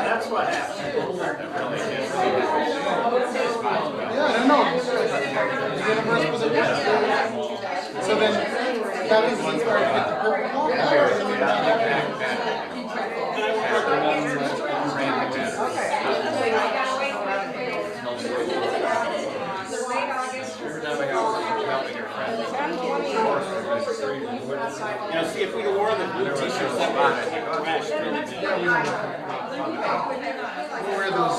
That's what happened. Yeah, I don't know. The universe was a gift. So then, that was the inspired to get the purple clock out. Now, see, if we wore the blue t-shirts that were trashed, We'll wear those.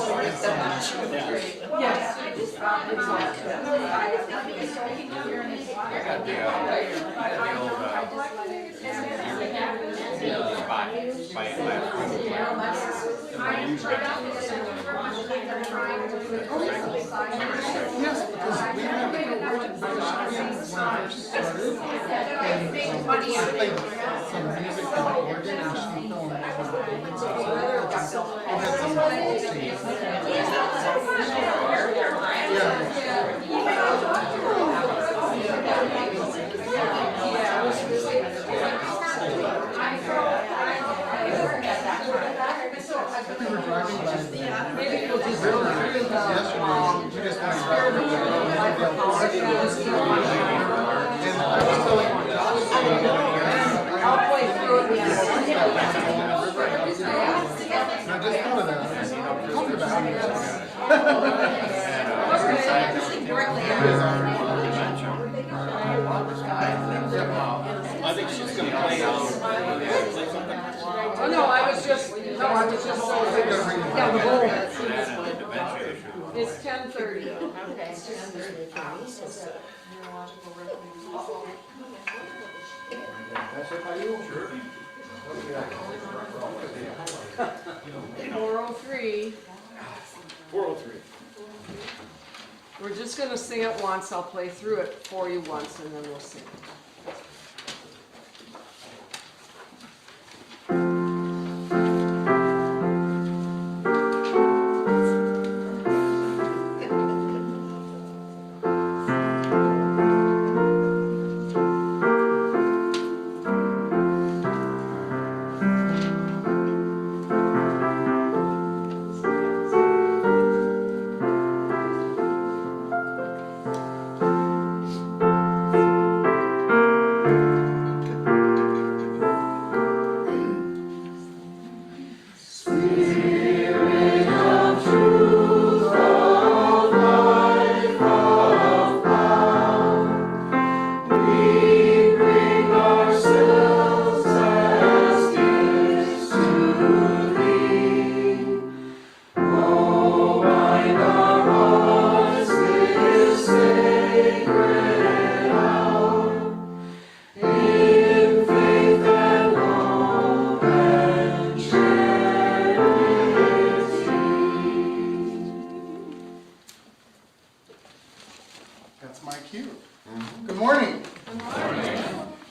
Yes. Yes, because we had the origin when I first started, and I played some music on the organ, and she filmed it on the organ, so it had some we were driving by the river yesterday. We just went driving over the and I was telling Halfway through it, and I just thought of that. I was talking about I think she's going to play something. Oh, no, I was just saying, yeah, the goal. It's 10:30. Okay. Sure. 403. 403. We're just going to sing it once. I'll play through it for you once, and then we'll sing. That's my cue. Good morning. Good morning.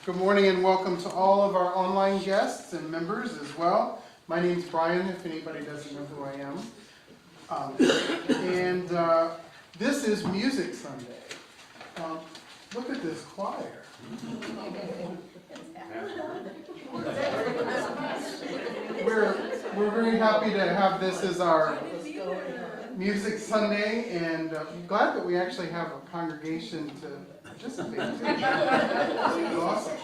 Good morning and welcome to all of our online guests and members as well. My name's Brian, if anybody doesn't know who I am. This is Music Sunday. Look at this choir. We're very happy to have this as our Music Sunday, and I'm glad that we actually have a congregation to participate in. It's awesome.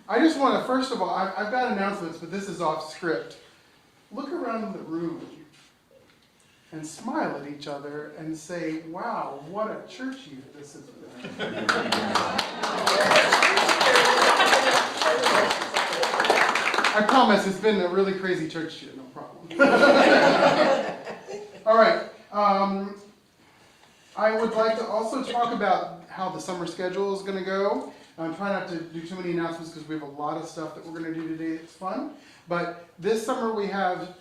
I just want to, first of all, I've got announcements, but this is off script. Look around the room and smile at each other and say, wow, what a church youth this has been. I promise it's been a really crazy church year, no problem. All right. I would like to also talk about how the summer schedule is going to go. Try not to do too many announcements because we have a lot of stuff that we're going to do today that's fun. But this summer we have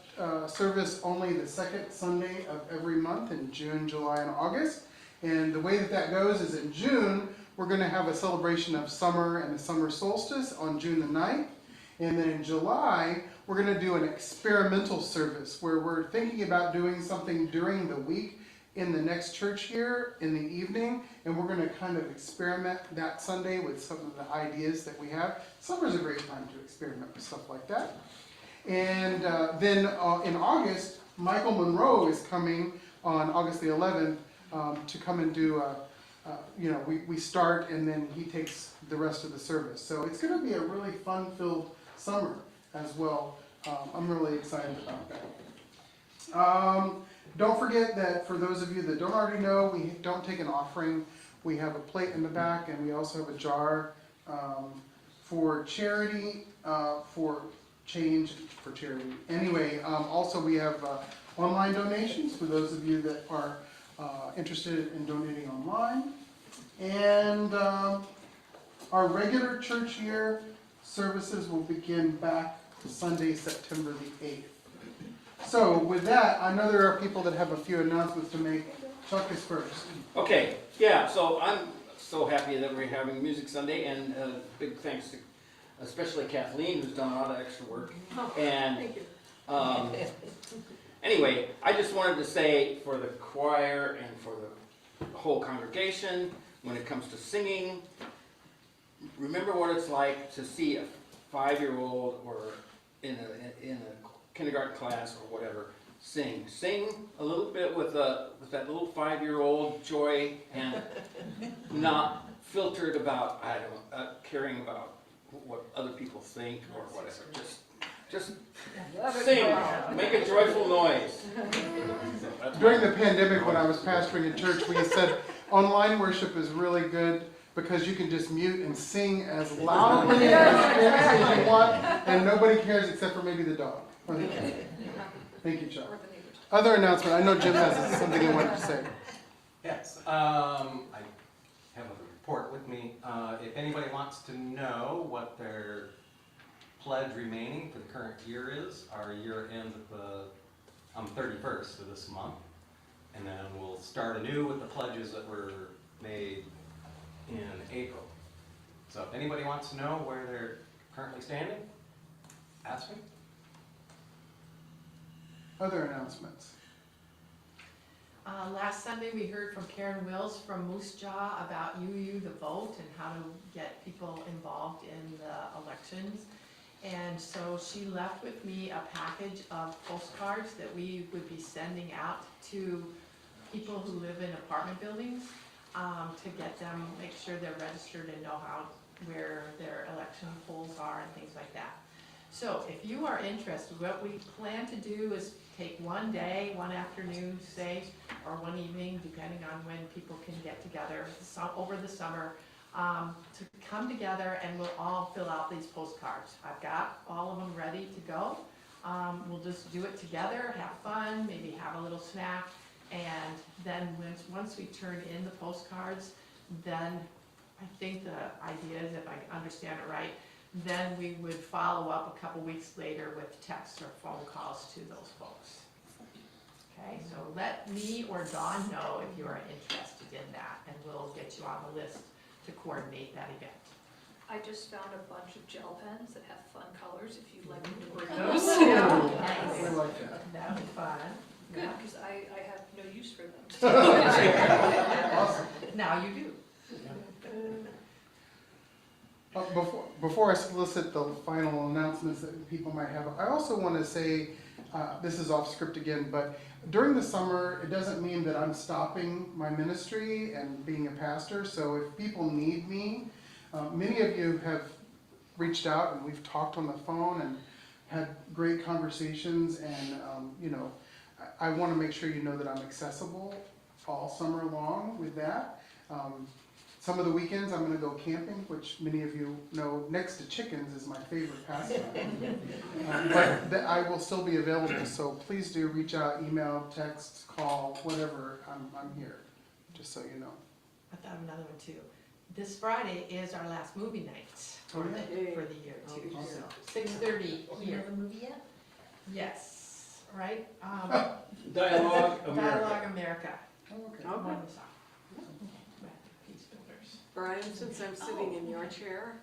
service only the second Sunday of every month in June, July, and August. And the way that goes is in June, we're going to have a celebration of summer and the summer solstice on June the 9th. And then in July, we're going to do an experimental service where we're thinking about doing something during the week in the next church year in the evening, and we're going to kind of experiment that Sunday with some of the ideas that we have. Summer's a great time to experiment with stuff like that. And then in August, Michael Monroe is coming on August the 11th to come and do we start and then he takes the rest of the service. So it's going to be a really fun-filled summer as well. I'm really excited about that. Don't forget that for those of you that don't already know, we don't take an offering. We have a plate in the back, and we also have a jar for charity, for change for charity. Anyway, also we have online donations for those of you that are interested in donating online. And our regular church year services will begin back Sunday, September the 8th. So with that, I know there are people that have a few announcements to make. Chuck is first. Okay, yeah, so I'm so happy that we're having Music Sunday, and big thanks to especially Kathleen, who's done a lot of extra work. And Thank you. anyway, I just wanted to say for the choir and for the whole congregation, when it comes to singing, remember what it's like to see a 5-year-old or in a kindergarten class or whatever sing a little bit with that little 5-year-old joy, and not filtered about caring about what other people think or whatever. Just sing, make a joyful noise. During the pandemic, when I was pastoring a church, we said online worship is really good because you can just mute and sing as loudly as you want, and nobody cares except for maybe the dog. Okay. Thank you, Chuck. Other announcement. I know Jim has something he wanted to say. Yes, I have a report with me. If anybody wants to know what their pledge remaining for the current year is, our year ends on the 31st of this month, and then we'll start anew with the pledges that were made in April. So if anybody wants to know where they're currently standing, ask me. Other announcements. Last Sunday, we heard from Karen Wills from Moose Jaw about UU the vote and how to get people involved in the elections. And so she left with me a package of postcards that we would be sending out to people who live in apartment buildings to get them, make sure they're registered and know where their election polls are and things like that. So if you are interested, what we plan to do is take one day, one afternoon, say, or one evening, depending on when people can get together over the summer, to come together, and we'll all fill out these postcards. I've got all of them ready to go. We'll just do it together, have fun, maybe have a little snack, and then once we turn in the postcards, then I think the idea is, if I understand it right, then we would follow up a couple weeks later with texts or phone calls to those folks. Okay, so let me or Dawn know if you are interested in that, and we'll get you on the list to coordinate that event. I just found a bunch of gel pens that have fun colors, if you'd like me to bring Ooh, those. I like that. That'll be fun. Good, because I have no use for them. Awesome. Now you do. Before I solicit the final announcements that people might have, I also want to say, this is off script again, but during the summer, it doesn't mean that I'm stopping my ministry and being a pastor. So if people need me, many of you have reached out and we've talked on the phone and had great conversations, and I want to make sure you know that I'm accessible all summer long with that. Some of the weekends I'm going to go camping, which many of you know, next to chickens, is my favorite pastime. But I will still be available, so please do reach out, email, text, call, whatever. I'm here, just so you know. I thought of another one too. this Friday is our last movie night for Oh, yeah. for the year too. Oh, So awesome. 6:30 You here. have a movie yet? Yes, right? Dialogue America. Dialogue America. Oh, okay. Okay. One we saw. Peace Builders. Brian, since I'm sitting in your chair,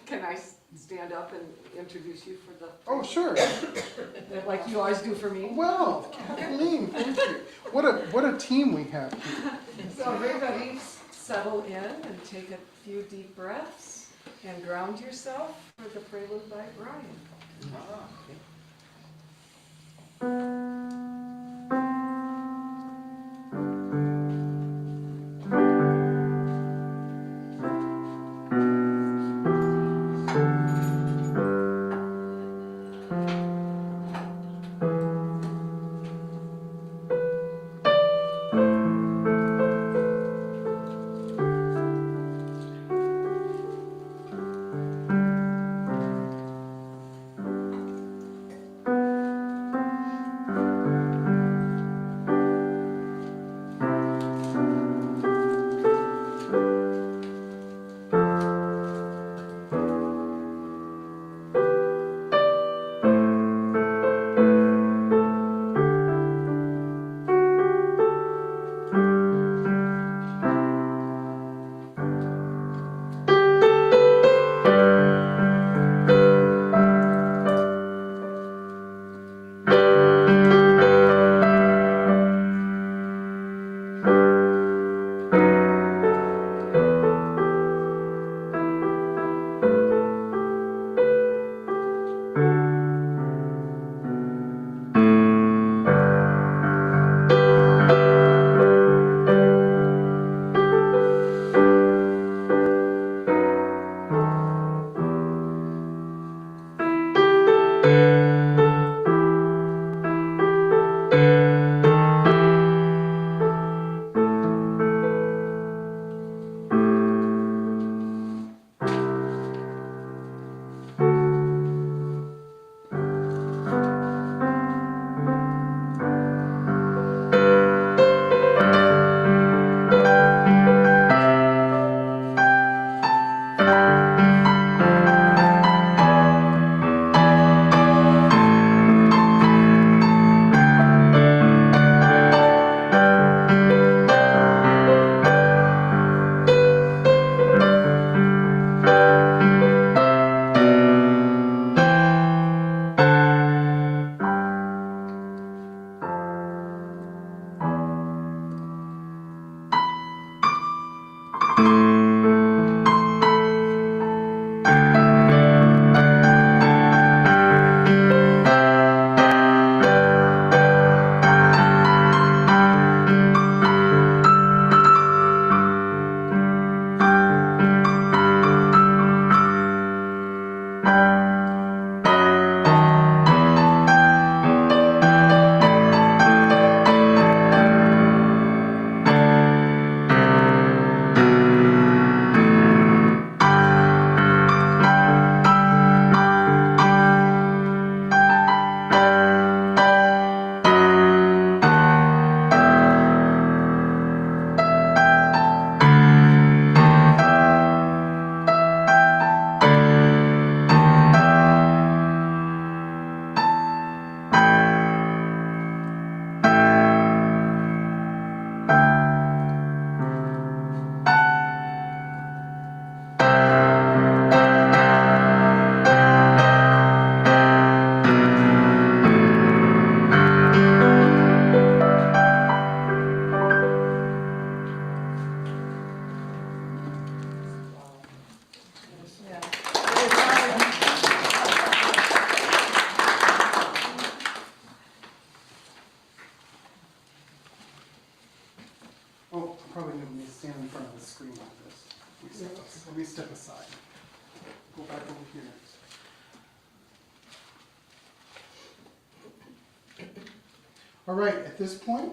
can I stand up and introduce you for the, Oh, sure. like you always do for me? Well, Kathleen, thank you. What a team we have here. So everybody settle in and take a few deep breaths and ground yourself for the prelude by Brian. Oh, I'm probably going to be standing in front of the screen like this. Let me step aside. Go back over here. All right, at this point,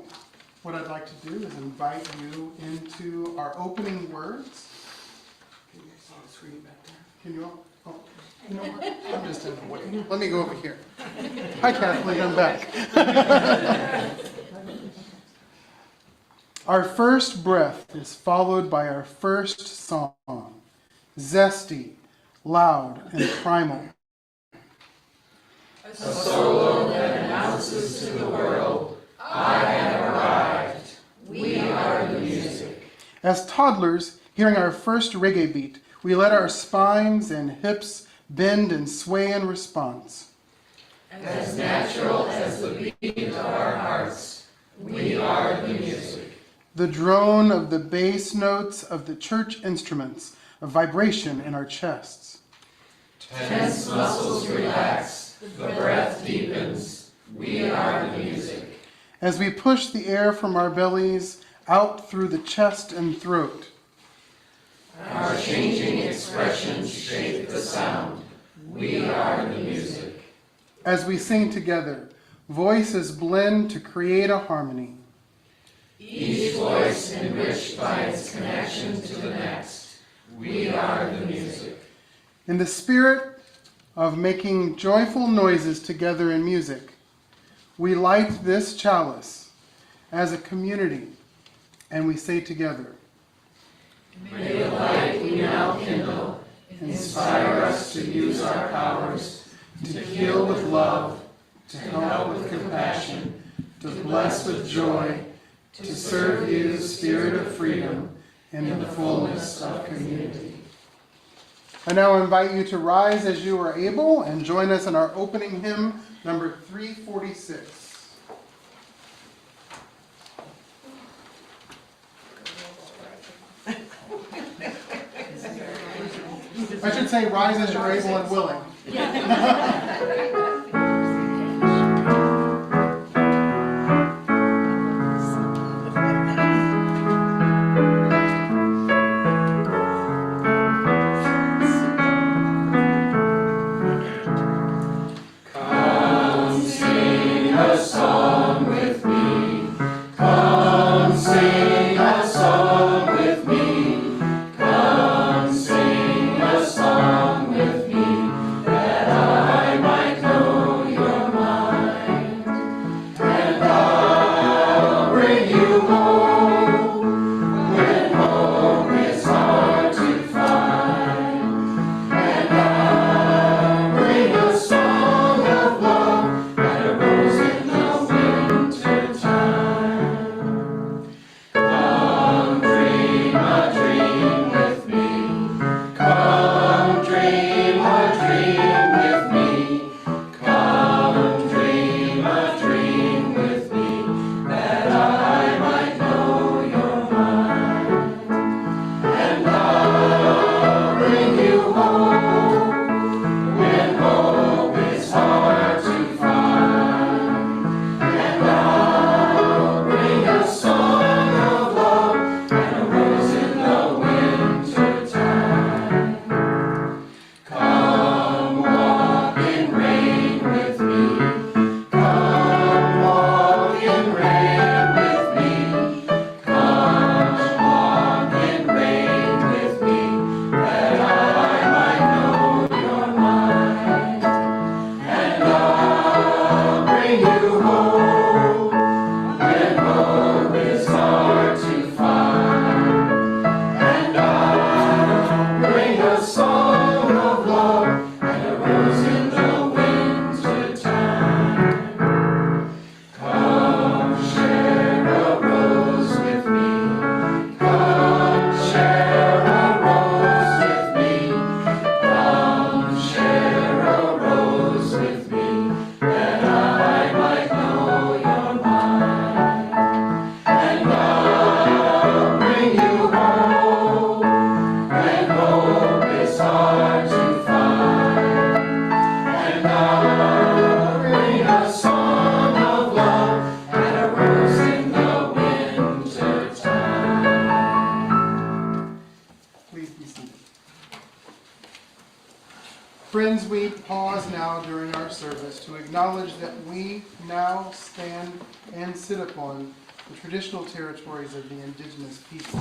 what I'd like to do is invite you into our opening words. Can you guys see the screen back there? Can you all? Oh, you know what? I'm just in the way. Let me go over here. Hi, Kathleen, I'm back. Our first breath is followed by our first song, zesty, loud, and primal. A solo that announces to the world, I have arrived. We are the music. As toddlers, hearing our first reggae beat, we let our spines and hips bend and sway in response. As natural as the beat of our hearts, we are the music. The drone of the bass notes of the church instruments, a vibration in our chests. Tense muscles relax, the breath deepens, we are the music. As we push the air from our bellies out through the chest and throat. Our changing expressions shape the sound, we are the music. As we sing together, voices blend to create a harmony. Each voice enriched by its connection to the next, we are the music. In the spirit of making joyful noises together in music, we light this chalice as a community, and we say together, May the light we now kindle inspire us to use our powers, to heal with love, to help with compassion, to bless with joy, to serve you the spirit of freedom in the fullness of community. I now invite you to rise as you are able and join us in our opening hymn, number 346. I should say rise as you're able and willing. Come sing a song with me. Come sing a song with me. Come sing a song with me, that I might know your mind. And I'll bring you home when home is hard to find. And I'll bring a song of love that arose in the winter time. Come dream a dream with me. Come dream a dream with me. Come dream a dream with me, that I might know your mind. And I'll bring you home when hope is hard to find. And I'll bring a song of love that arose in the winter time. Come walk in rain with me. Come walk in rain with me. Come walk in rain with me, that I might know your mind. And I'll bring you home when hope is hard to find. And I'll bring a song of love that arose in the winter time. Come share a rose with me. Come share a rose with me. Come share a rose with me, that I might know your mind. And I'll bring you home when hope is hard to find. And I'll bring a song of love that arose in the winter time. Please be seated. Friends, we pause now during our service to acknowledge that we now stand and sit upon the traditional territories of the indigenous people,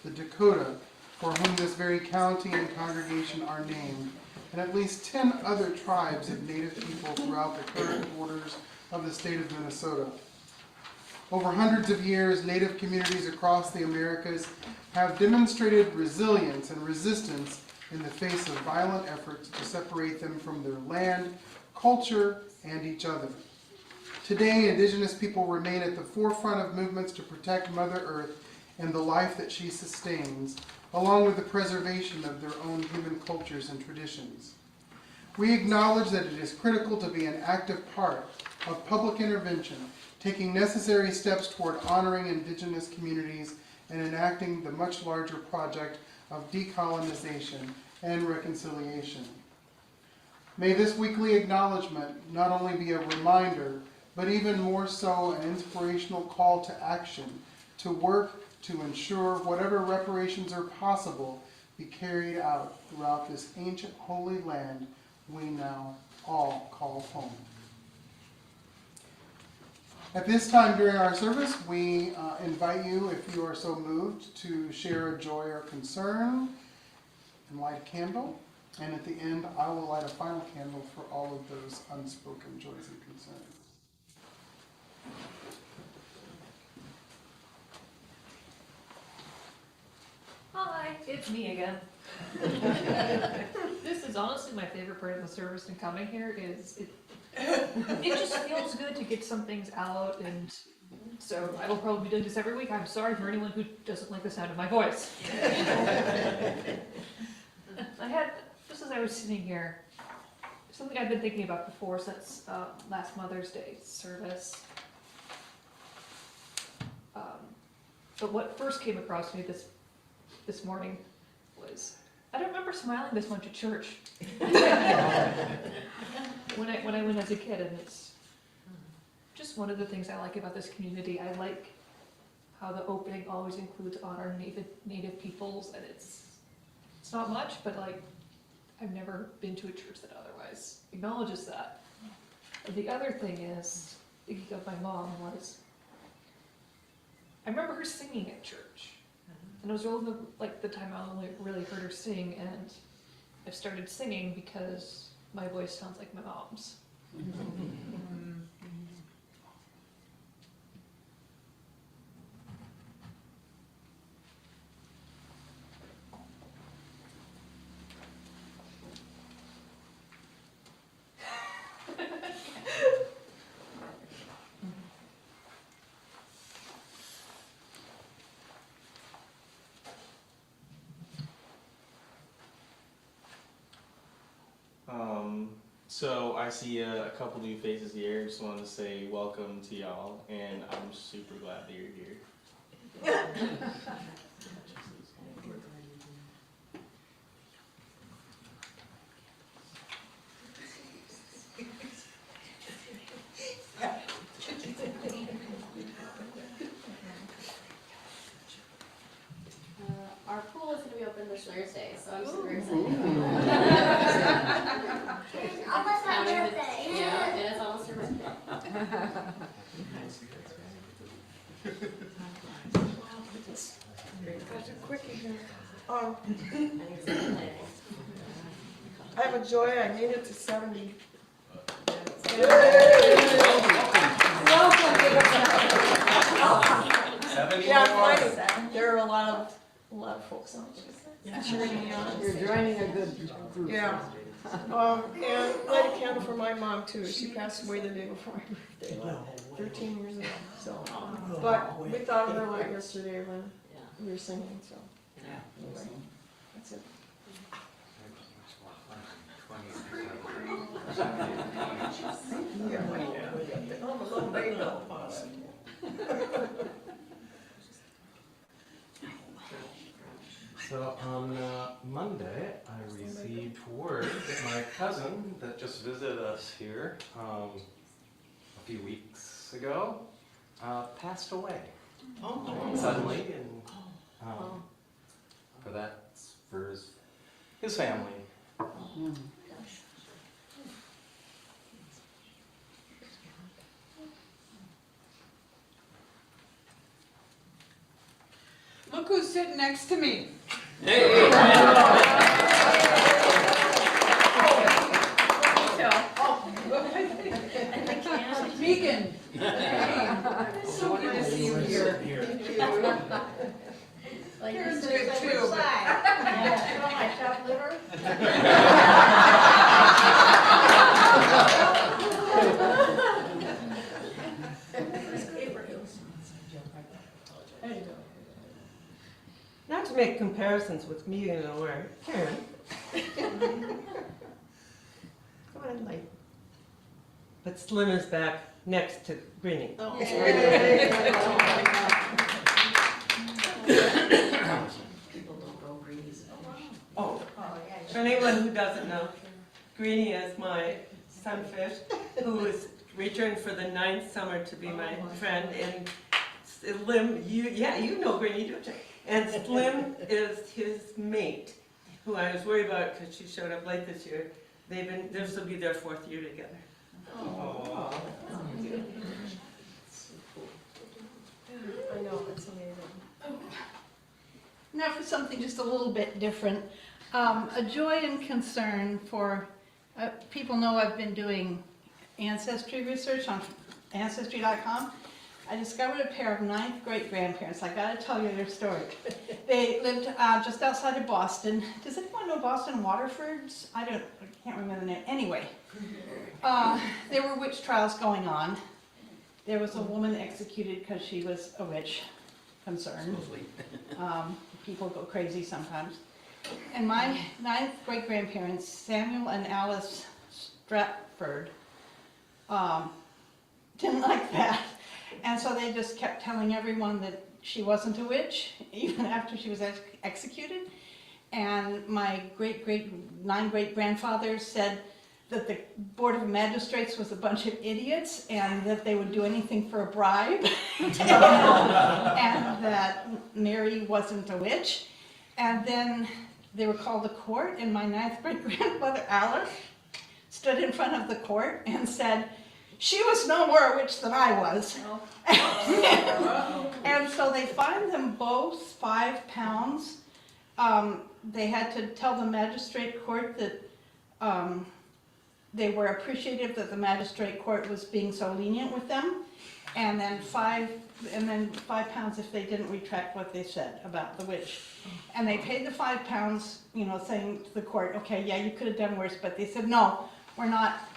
the Dakota, for whom this very county and congregation are named, and at least 10 other tribes of native people throughout the current borders of the state of Minnesota. Over hundreds of years, Native communities across the Americas have demonstrated resilience and resistance in the face of violent efforts to separate them from their land, culture, and each other. Today, Indigenous people remain at the forefront of movements to protect Mother Earth and the life that she sustains, along with the preservation of their own human cultures and traditions. We acknowledge that it is critical to be an active part of public intervention, taking necessary steps toward honoring Indigenous communities and enacting the much larger project of decolonization and reconciliation. May this weekly acknowledgement not only be a reminder, but even more so an inspirational call to action, to work to ensure whatever reparations are possible be carried out throughout this ancient holy land we now all call home. At this time during our service, we invite you, if you are so moved, to share a joy or concern and light a candle. And at the end, I will light a final candle for all of those unspoken joys and concerns. Hi, it's me again. This is honestly my favorite part of the service and coming here is it just feels good to get some things out, and so I will probably be doing this every week. I'm sorry for anyone who doesn't like the sound of my voice. I had, just as I was sitting here, something I've been thinking about before since last Mother's Day service. But what first came across me this morning was, I don't remember smiling this much at church when I went as a kid, and it's just one of the things I like about this community. I like how the opening always includes honor native peoples, and it's not much, but like I've never been to a church that otherwise acknowledges that. And the other thing is, thinking of my mom, was I remember her singing at church. And it was really the time I only really heard her sing, and I've started singing because my voice sounds like my mom's. So I see a couple new faces here. Just wanted to say welcome to y'all, and I'm super glad that you're here. Our pool is going to be open this Thursday, so I'm super excited. Almost my birthday. Yeah, and it's almost her birthday. Got a quickie here. I have a joy. I made it to 70. Yeah, I'm funny. There are a lot of folks out there cheering me on. You're joining a good group. Yeah. And light a candle for my mom too. She passed away the day before my birthday, 13 years ago. So, but we thought of her a lot yesterday when we were singing. So, anyway, that's it. Yeah, I'm a little baby on it. So on Monday, I received word that my cousin that just visited us here a few weeks ago passed away suddenly, and for his family. Look who's sitting next to me. Hey! Megan. Hey. So good to Like you Karen's said, good it's like too, which but- side? You want my chopped liver? Not to make comparisons with me, you know, where Karen. Go ahead, Lee. But Slim is back next to Greenie. People don't go greenies. Oh, for anyone who doesn't know, Greenie is my sunfish who is returned for the 9th summer to be my friend. And Slim, you know Greenie, don't you? And Slim is his mate, who I was worried about because she showed up late this year. This will be their 4th year together. I know, it's amazing. Now for something just a little bit different. A joy and concern for, people know I've been doing ancestry research on Ancestry.com. I discovered a pair of 9th great-grandparents. I gotta tell you their story. They lived just outside of Boston. Does anyone know Boston Waterfords? I can't remember the name. Anyway, there were witch trials going on. There was a woman executed because she was a witch, concerned. People go crazy sometimes. And my 9th great-grandparents, Samuel and Alice Stratford, didn't like that. And so they just kept telling everyone that she wasn't a witch, even after she was executed. And my 9 great-grandfathers said that the Board of Magistrates was a bunch of idiots and that they would do anything for a bribe. And that Mary wasn't a witch. And then they were called to court, and my 9th great-grandmother, Alice, stood in front of the court and said, she was no more a witch than I was. And so they fined them both 5 pounds. They had to tell the magistrate court that they were appreciative that the magistrate court was being so lenient with them, and then 5 pounds if they didn't retract what they said about the witch. And they paid the 5 pounds, you know, saying to the court, okay, yeah, you could have done worse, but they said, no, we're not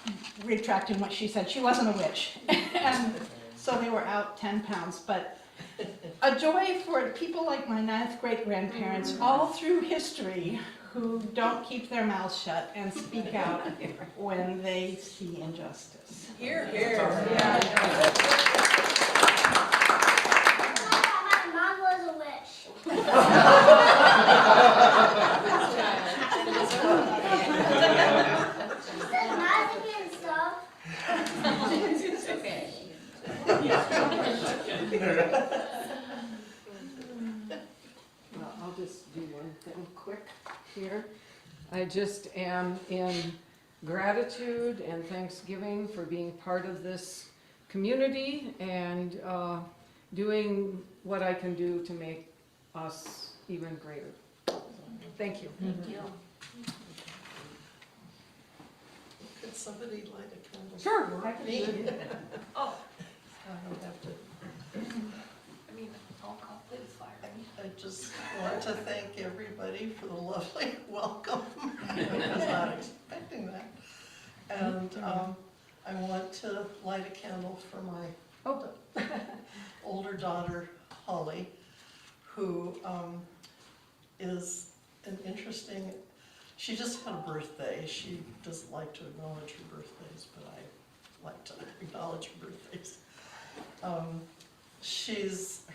retracting what she said. She wasn't a witch. And so they were out 10 pounds. But a joy for people like my 9th great-grandparents all through history who don't keep their mouths shut and speak out when they see injustice. Here, here. My mom was a witch. She said magic and stuff. It's okay. Well, I'll just do one thing quick here. I just am in gratitude and thanksgiving for being part of this community and doing what I can do to make us even greater. Thank you. Thank you. Could somebody light a candle? Sure, for I can me? do it. Oh. I don't have to. I mean, I'll play with fire. I just want to thank everybody for the lovely welcome. I was not expecting that. And I want to light a candle for my older daughter, Holly, who is an interesting, she just had a birthday. She doesn't like to acknowledge her birthdays, but I like to acknowledge her birthdays.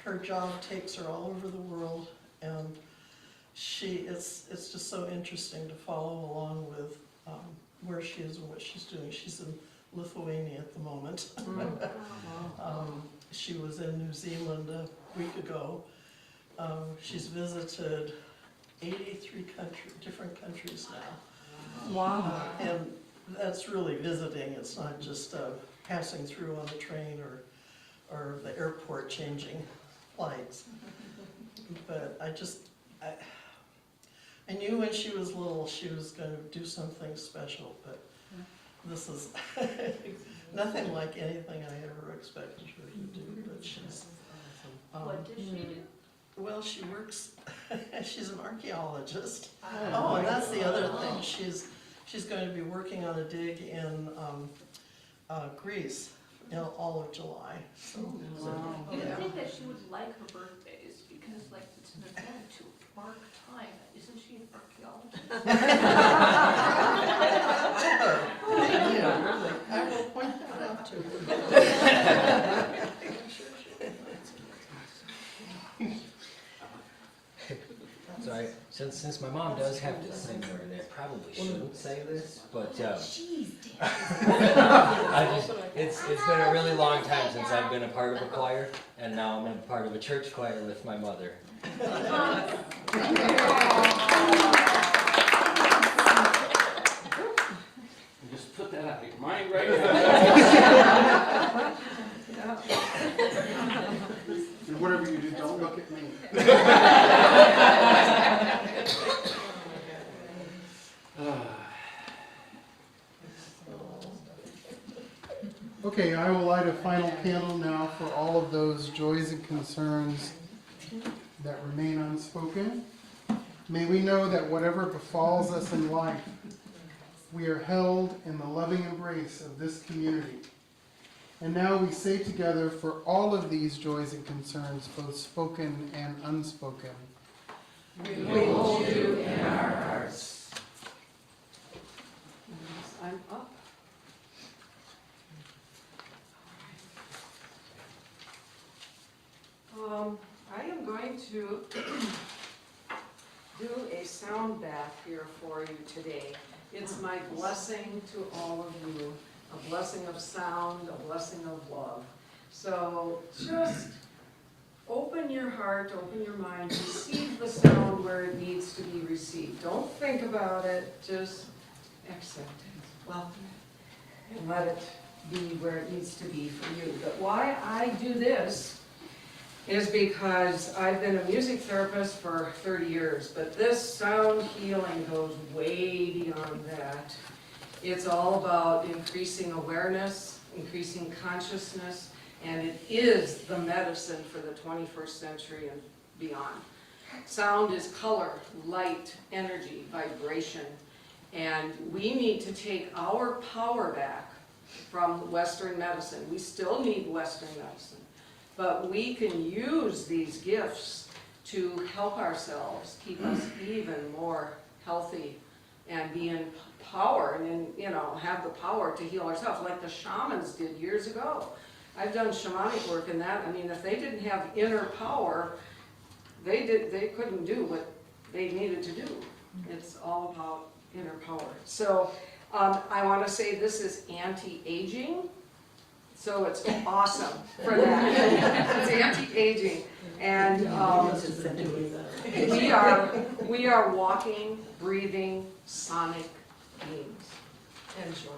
Her job takes her all over the world, and it's just so interesting to follow along with where she is and what she's doing. She's in Lithuania at the moment. She was in New Zealand a week ago. She's visited 83 different countries now. Wow. And that's really visiting. It's not just passing through on the train or the airport changing flights. But I knew when she was little she was going to do something special, but this is nothing like anything I ever expected her to do, but she's What does she do? Well, she works, she's an archaeologist. Oh, and that's the other thing, she's going to be working on a dig in Greece, all of July, so. I think that she would like her birthdays, because like it's an event to mark time. Isn't she an archaeologist? I will point that out to her. Sorry, since my mom does have to sing more today, I probably shouldn't say this, but it's been a really long time since I've been a part of a choir, and now I'm a part of a church choir with my mother. Just put that out of your mind right now. And whatever you do, don't look at me. Okay, I will light a final candle now for all of those joys and concerns that remain unspoken. May we know that whatever befalls us in life, we are held in the loving embrace of this community. And now we say together for all of these joys and concerns, both spoken and unspoken. We hold you in our hearts. I'm up. I am going to do a sound bath here for you today. It's my blessing to all of you, a blessing of sound, a blessing of love. So just open your heart, open your mind, receive the sound where it needs to be received. Don't think about it, just accept it, welcome it, and let it be where it needs to be for you. But why I do this is because I've been a music therapist for 30 years, but this sound healing goes way beyond that. It's all about increasing awareness, increasing consciousness, and it is the medicine for the 21st century and beyond. Sound is color, light, energy, vibration, and we need to take our power back from Western medicine. We still need Western medicine, but we can use these gifts to help ourselves, keep us even more healthy and be in power and, have the power to heal ourselves like the shamans did years ago. I've done shamanic work in that. I mean, if they didn't have inner power, they couldn't do what they needed to do. It's all about inner power. So I want to say this is anti-aging. So it's awesome for that. It's anti-aging. And we are walking, breathing, sonic beings. Enjoy.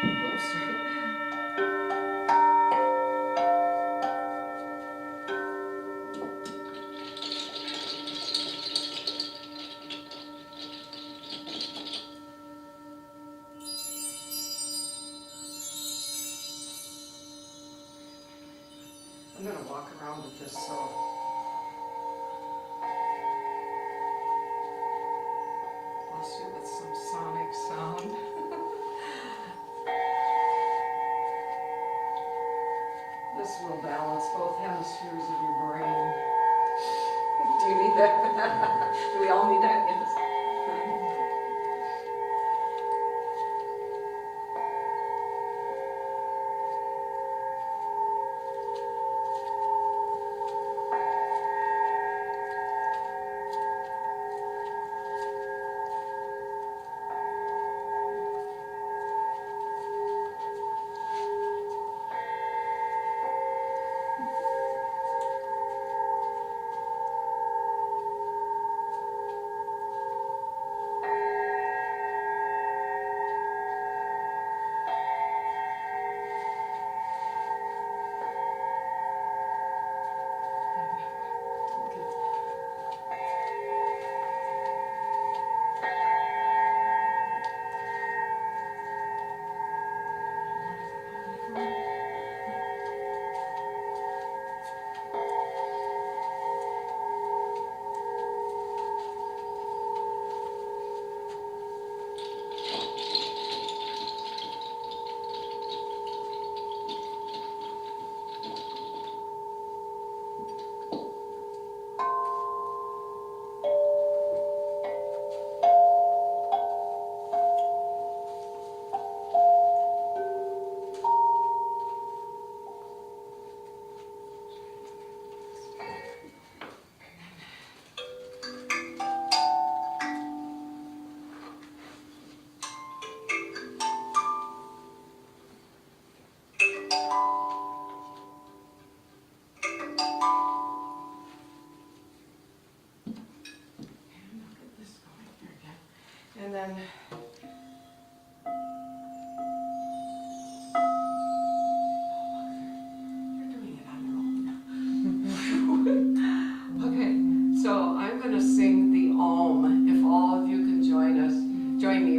I'm gonna walk around with this, so. Bless you with some sonic sound. This will balance both hemispheres of your brain. Do you need that? Do we all need that? Yes. And then you're doing it on your own. Okay, so I'm gonna sing the Om. If all of you can join me.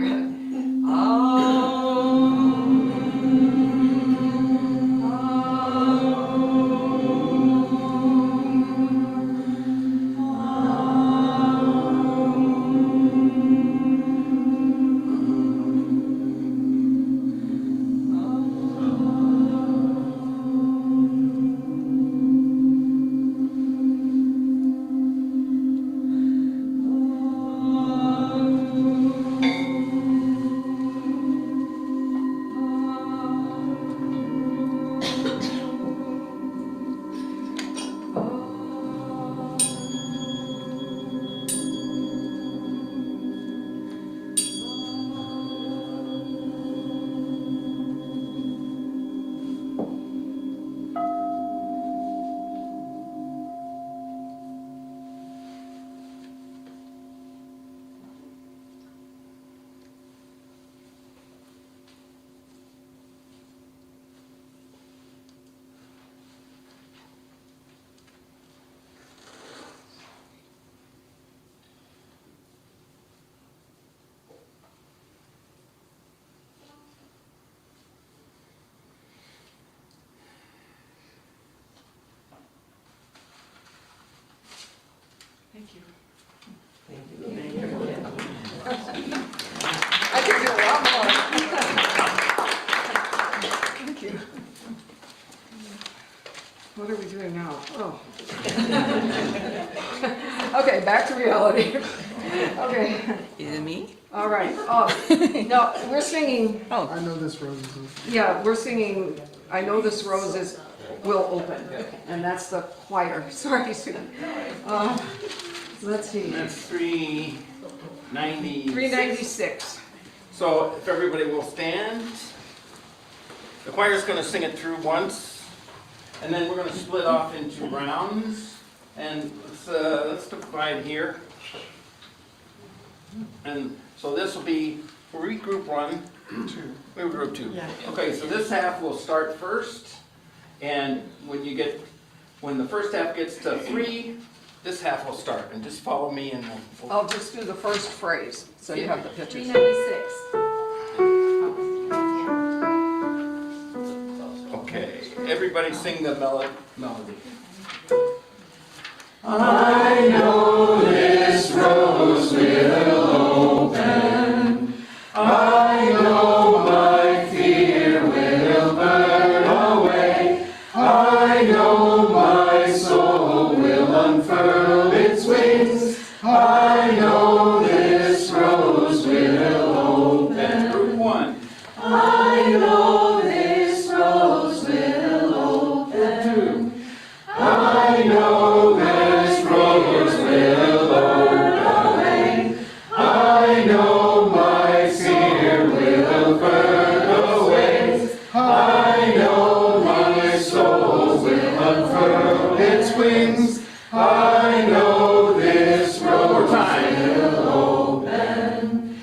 Thank you. I can do a lot more. Thank you. What are we doing now? Oh. Okay, back to reality. Okay. Is it me? All right. Oh, no, we're singing. I know this rose is. Yeah, we're singing, I Know This Rose Will Open, and that's the choir. Sorry, Sue. Let's see. That's 396. 396. So if everybody will stand, the choir's going to sing it through once, and then we're going to split off into rounds. And let's divide here. And so this will be for group 1, We have group 2. Yeah. Okay, so this half will start first, and when the first half gets to 3, this half will start, and just follow me and we'll. I'll just do the first phrase, so you have the pictures. 396. Okay, everybody sing the melody. I know this rose will open. I know my fear will burn away. I know my soul will unfurl its wings. I know this rose will open. Group 1. I know this rose will open. I know this rose will burn away. I know my fear will burn away. I know my soul will unfurl its wings. I know this rose will open.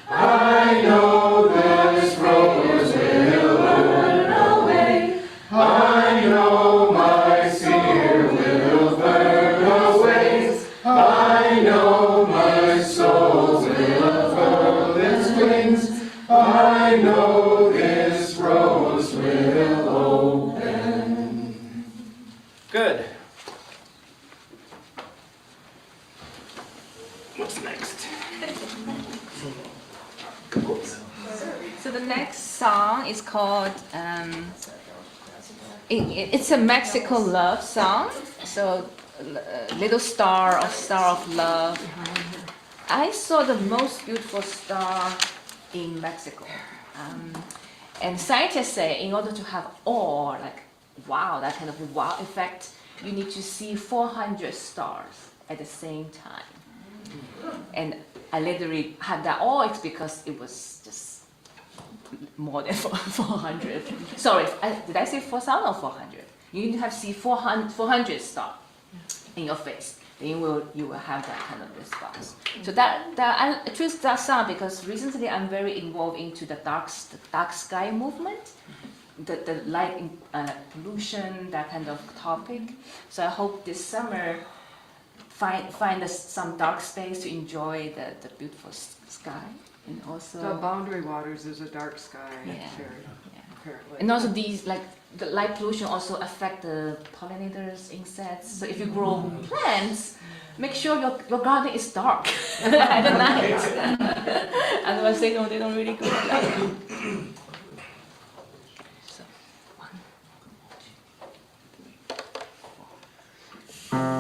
I know this rose will burn away. I know my fear will burn away. I know my soul will unfurl its wings. I know this rose will open. Good. What's next? So the next song is called, it's a Mexico love song. So Little Star or Star of Love. I saw the most beautiful star in Mexico. And scientists say in order to have awe, like wow, that kind of wow effect, you need to see 400 stars at the same time. And I literally had that awe, it's because it was just more than 400. Sorry, did I say 4,000 or 400? You need to have see 400 stars in your face. Then you will have that kind of response. So I choose that song because recently I'm very involved into the dark sky movement, the light pollution, that kind of topic. So I hope this summer find some dark space to enjoy the beautiful sky, and also The Boundary Waters is a dark sky Yeah. area, apparently. and also these like the light pollution also affect the pollinators, insects. So if you grow plants, make sure your garden is dark at the night. Otherwise they don't really grow. So 1, 2, 3, 4.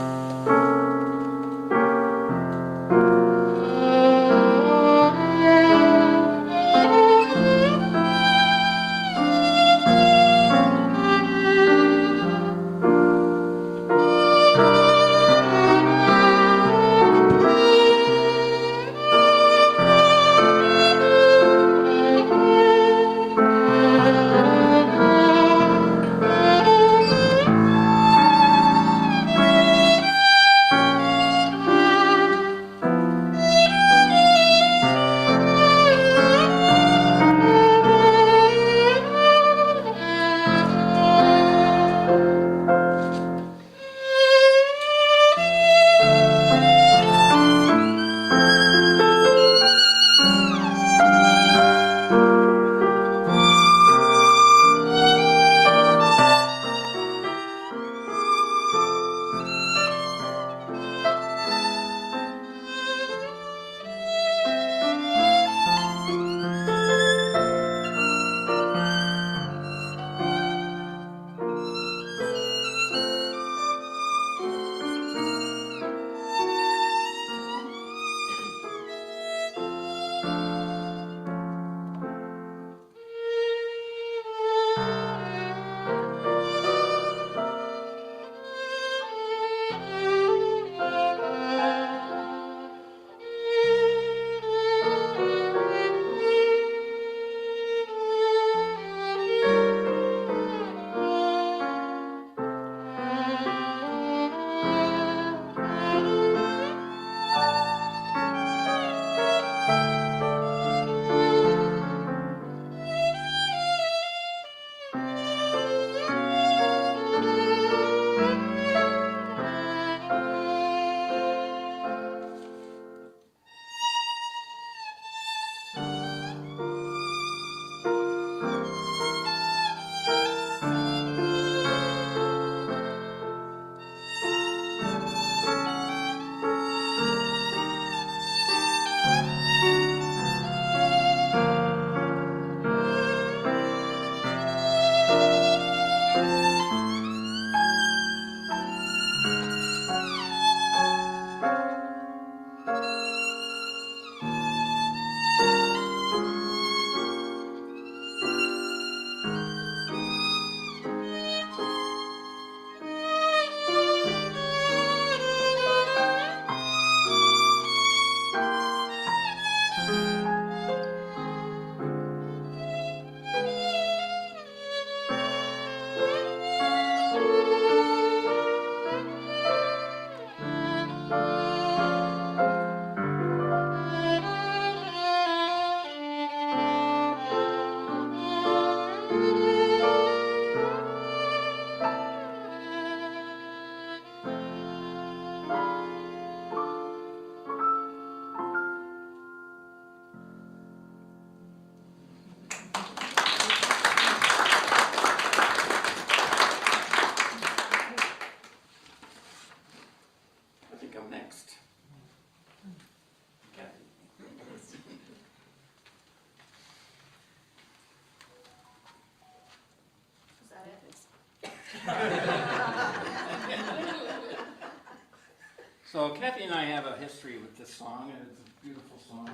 So Kathy and I have a history with this song, and it's a beautiful song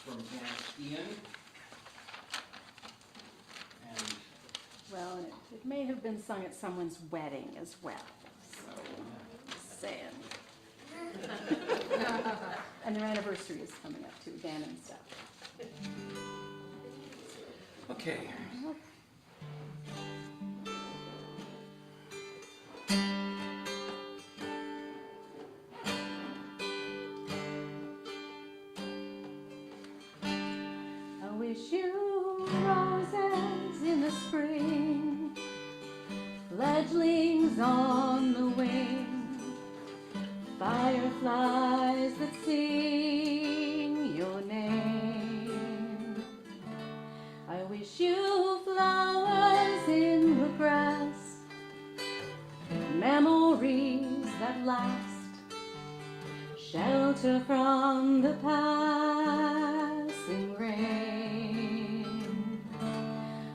from Ian. And Well, and it may have been sung at someone's wedding as well, so, just saying. And their anniversary is coming up too, Dan and stuff. okay. I wish you roses in the spring, fledglings on the wing, fireflies that sing your name. I wish you flowers in the grass, memories that last, shelter from the passing rain.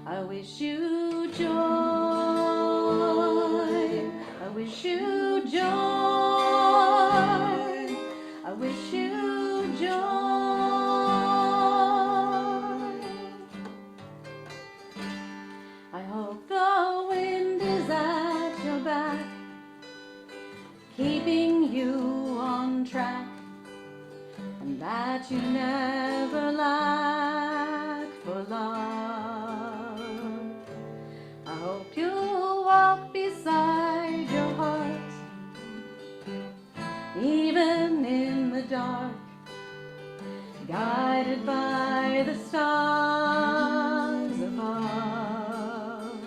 I wish you joy, I wish you joy, I wish you joy. I hope the wind is at your back, keeping you on track, and that you never lack for love. I hope you'll walk beside your heart, even in the dark, guided by the stars above.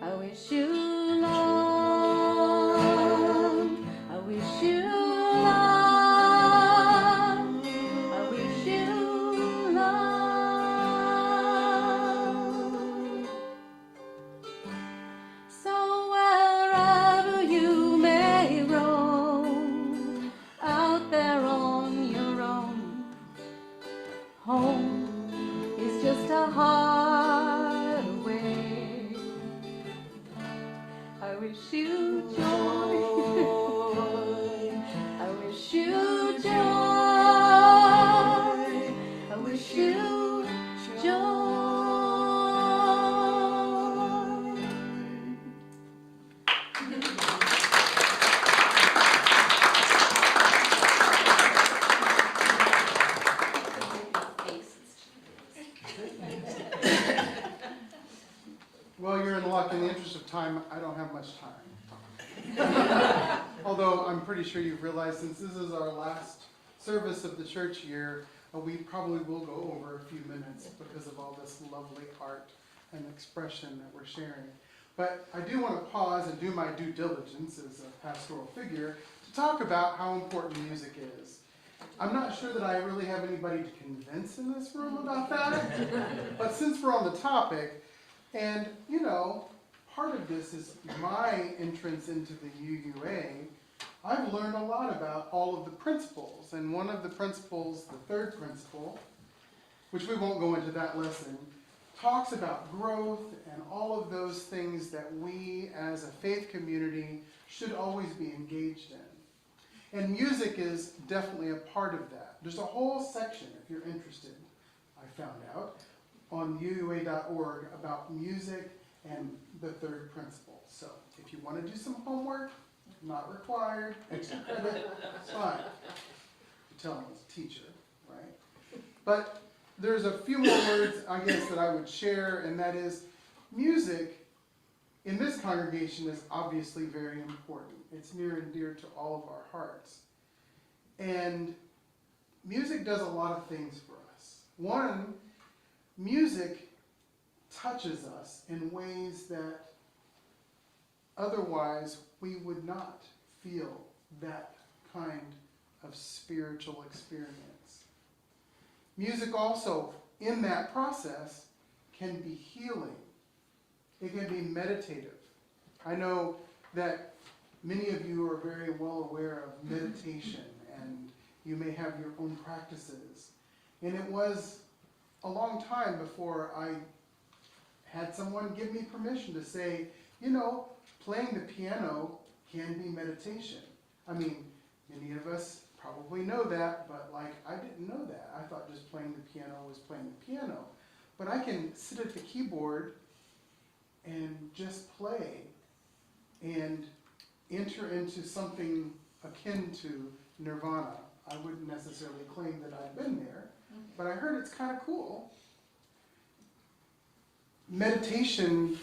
I wish you love, I wish you love, I wish you love. So wherever you may roam, out there on your own, home is just a heart away. I wish you joy, I wish you joy, I wish you joy. Well, you're in luck. In the interest of time, I don't have much time. Although I'm pretty sure you've realized since this is our last service of the church year, we probably will go over a few minutes because of all this lovely art and expression that we're sharing. But I do want to pause and do my due diligence as a pastoral figure to talk about how important music is. I'm not sure that I really have anybody to convince in this room about that, but since we're on the topic, and you know, part of this is my entrance into the UUA, I've learned a lot about all of the principles, and one of the principles, the third principle, which we won't go into that lesson, talks about growth and all of those things that we as a faith community should always be engaged in. And music is definitely a part of that. There's a whole section, if you're interested, I found out, on UUA.org about music and the third principle. So if you want to do some homework, not required, extra credit, fine. You tell them as a teacher, right? But there's a few more words, I guess, that I would share, and that is music in this congregation is obviously very important. It's near and dear to all of our hearts. And music does a lot of things for us. One, music touches us in ways that otherwise we would not feel that kind of spiritual experience. Music also, in that process, can be healing. It can be meditative. I know that many of you are very well aware of meditation, and you may have your own practices. And it was a long time before I had someone give me permission to say, you know, playing the piano can be meditation. I mean, many of us probably know that, but like, I didn't know that. I thought just playing the piano was playing the piano. But I can sit at the keyboard and just play and enter into something akin to nirvana. I wouldn't necessarily claim that I've been there, but I heard it's kind of cool. Meditation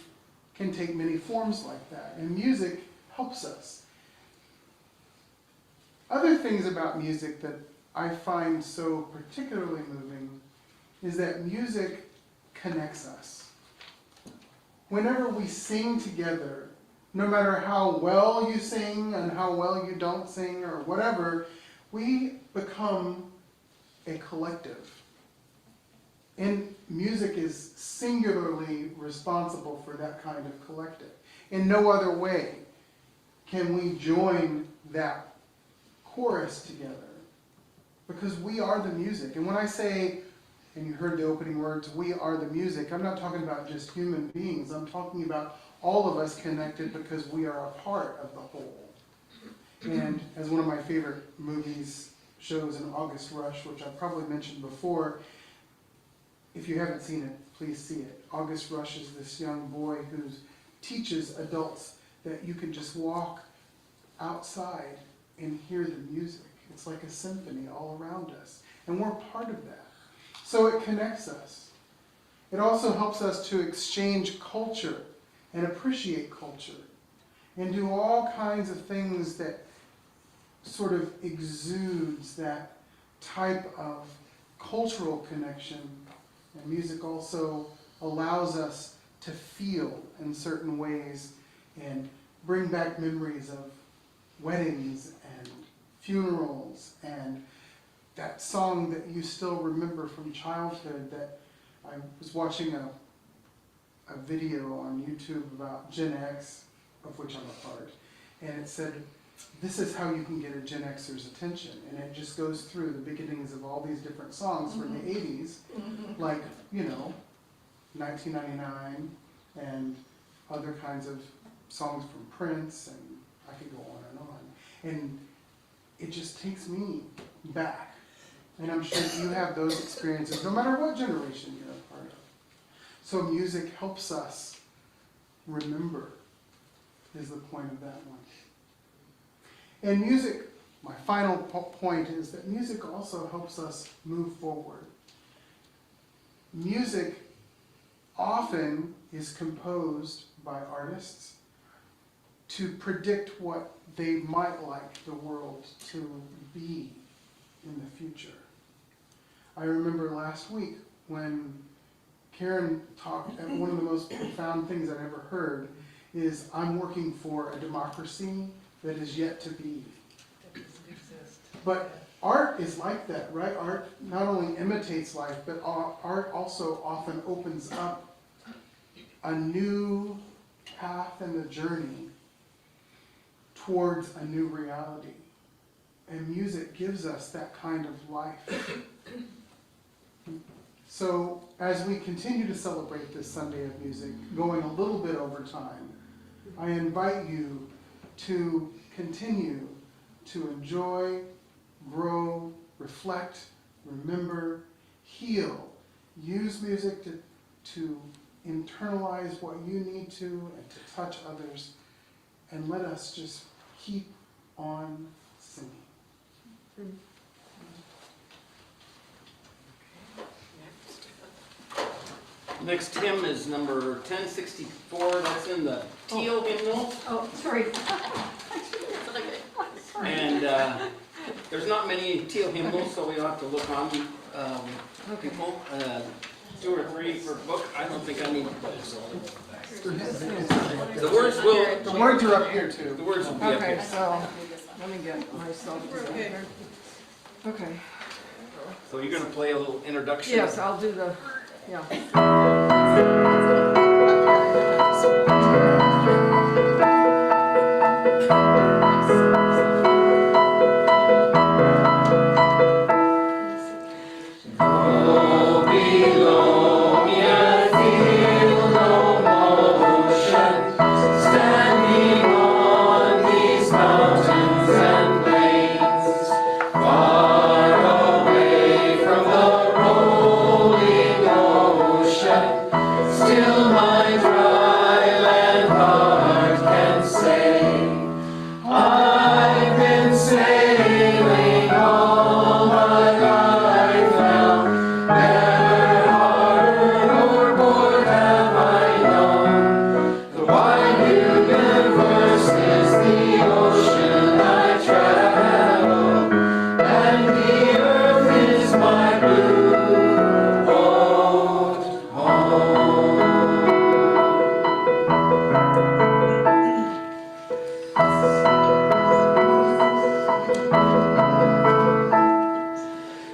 can take many forms like that, and music helps us. Other things about music that I find so particularly moving is that music connects us. Whenever we sing together, no matter how well you sing and how well you don't sing or whatever, we become a collective. And music is singularly responsible for that kind of collective. In no other way can we join that chorus together, because we are the music. And when I say, and you heard the opening words, we are the music, I'm not talking about just human beings. I'm talking about all of us connected because we are a part of the whole. And as one of my favorite movies shows in August Rush, which I've probably mentioned before, if you haven't seen it, please see it. August Rush is this young boy who teaches adults that you can just walk outside and hear the music. It's like a symphony all around us. And we're part of that. So it connects us. It also helps us to exchange culture and appreciate culture and do all kinds of things that sort of exudes that type of cultural connection. And music also allows us to feel in certain ways and bring back memories of weddings and funerals and that song that you still remember from childhood. That I was watching a video on YouTube about Gen X, of which I'm a part, and it said, this is how you can get a Gen Xer's attention. And it just goes through the beginnings of all these different songs from the 80s, like, you know, 1999 and other kinds of songs from Prince, and I could go on and on. And it just takes me back. And I'm sure you have those experiences, no matter what generation you're a part of. So music helps us remember, is the point of that one. And music, my final point is that music also helps us move forward. Music often is composed by artists to predict what they might like the world to be in the future. I remember last week when Karen talked, and one of the most profound things I've ever heard is, I'm working for a democracy that is yet to be. But art is like that, right? Art not only imitates life, but art also often opens up a new path and a journey towards a new reality. And music gives us that kind of life. So as we continue to celebrate this Sunday of Music, going a little bit over time, I invite you to continue to enjoy, grow, reflect, remember, heal. Use music to internalize what you need to and to touch others. And let us just keep on singing. Next hymn is number 1064. That's in the teal hymnal. Oh, sorry. And there's not many teal hymnals, so we don't have to look on people. 2 or 3 per book. I don't think I need books. The words are up here too. The words will be up Okay, here. so let me get myself together. Okay. So you're going to play a little introduction? Yes, I'll do the, yeah. Standing on these mountains and till my dry land heart can say, I've been sailing all my life now, never harbor or port have I known. The wide universe is the ocean I travel, and the earth is my blue boat home.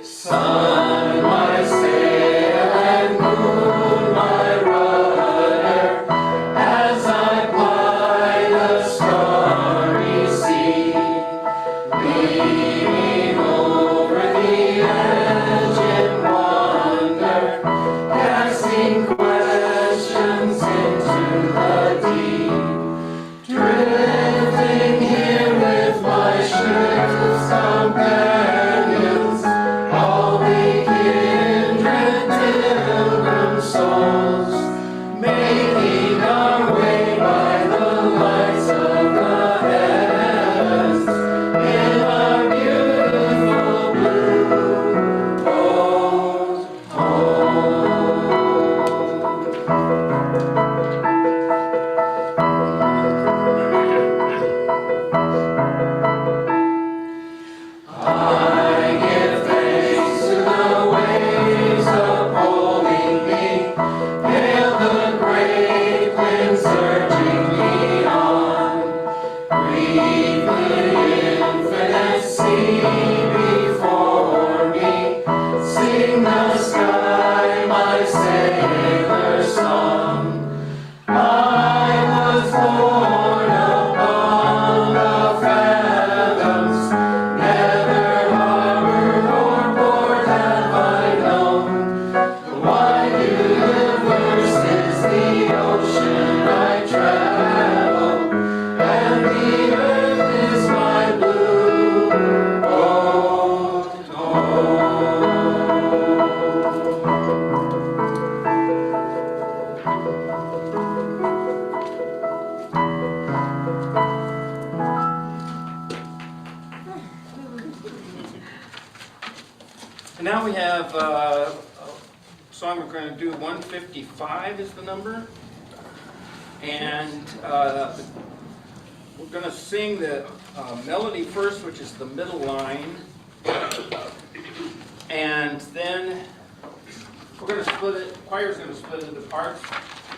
Sun, my sail, and moon, my rudder, as I ply the starry sea, leaning over the edge in wonder, casting questions into the deep, drifting here with my ship's companions, all the kindred pilgrim souls, making our way by the lights of the heavens in our beautiful blue boat home. I give thanks to the waves upholding me, hail the great winds urging me on, breathe the infinite sea before me, sing the sky my sailor song. I was born upon the fathoms, never harbor or port have I known. The wide universe is the ocean I travel, and the earth is my blue boat home. And now we have a song we're going to do, 155 is the number. And we're going to sing the melody first, which is the middle line. And then we're going to split it, choir's going to split into parts.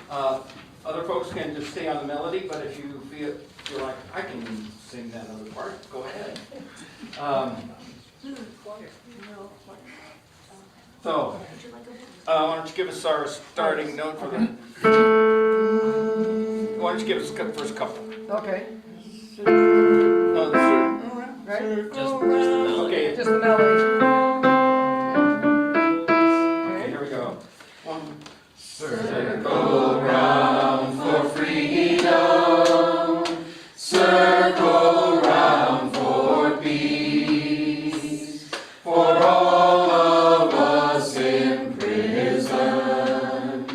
Other folks can just stay on the melody, but if you feel like, I can sing that other part, go ahead. So, why don't you give us our starting note for the... Why don't you give us the first couple? Okay. No, the Right? Just the melody. Okay. Just the melody. Okay, here we go. One. Circle round for freedom, circle round for peace, for all of us in prison,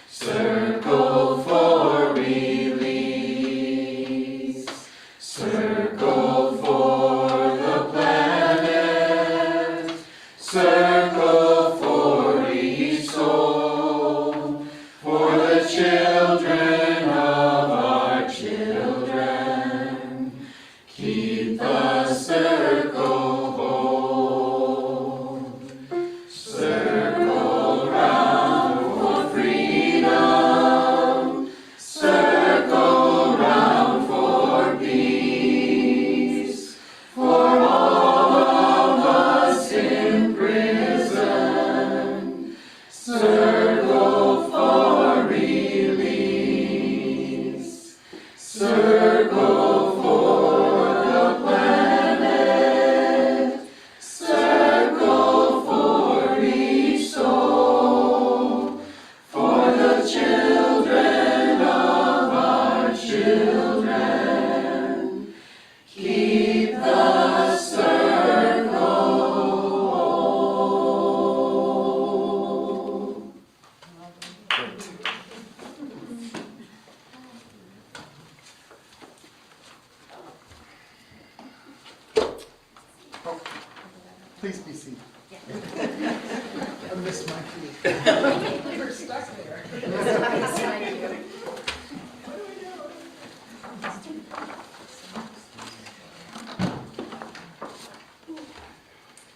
circle for release, circle for the planet, circle for each soul, for the children of our children. Keep the circle whole. Circle round for freedom, circle round for peace, for all of us in prison, circle for release. Please be seated. I missed my cue. We're stuck there.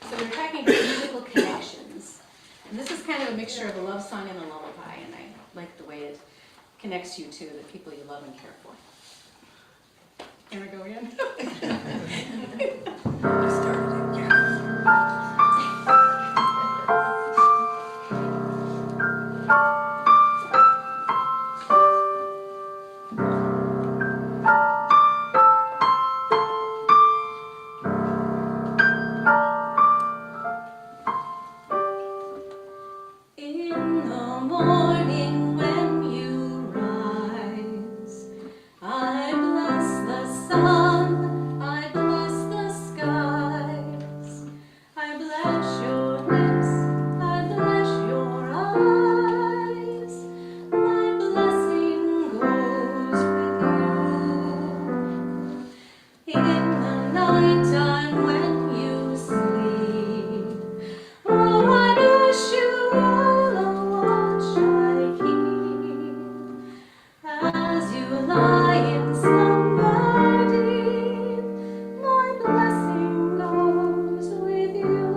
So we're talking about musical connections. And this is kind of a mixture of a love song and a lullaby, and I like the way it connects you to the people you love and care for. Can we go again? In the morning when you rise, I bless the sun, I bless the skies, I bless your lips, I bless your eyes, my blessing goes with you. In the nighttime when you sleep, oh, I bless you all the watch I keep. As you lie in slumber deep, my blessing goes with you.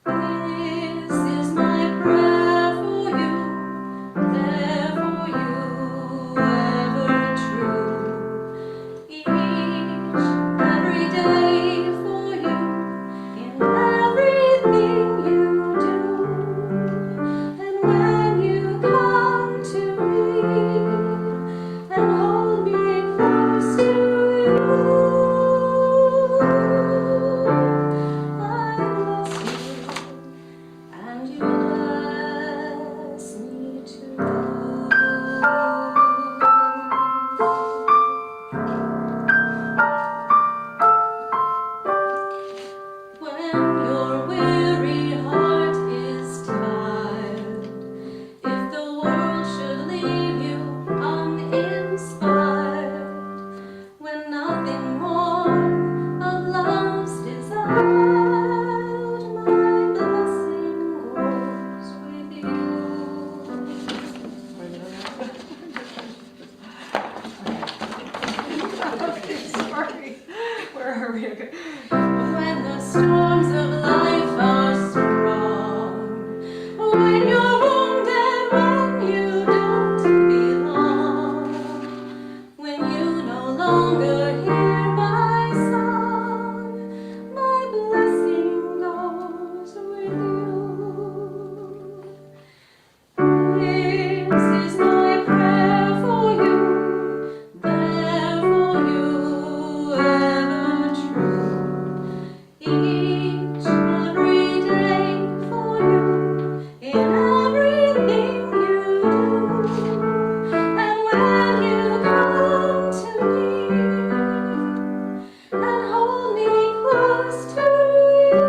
This is my prayer for you, there for you, ever true. Each, every day for you, in everything you do. And when you come to me and hold me close to you, I bless you and you bless me too. When your weary heart is tired, if the world should leave you uninspired, when nothing more of love's desired, my blessing goes with you. Okay, sorry. Where are we? Okay. When the storms of life are strong, when you're wounded, when you don't belong, when you no longer hear my song, my blessing goes with you. This is my prayer for you, there for you, ever true. Each, every day for you, in everything you do. And when you come to me and hold me close to you,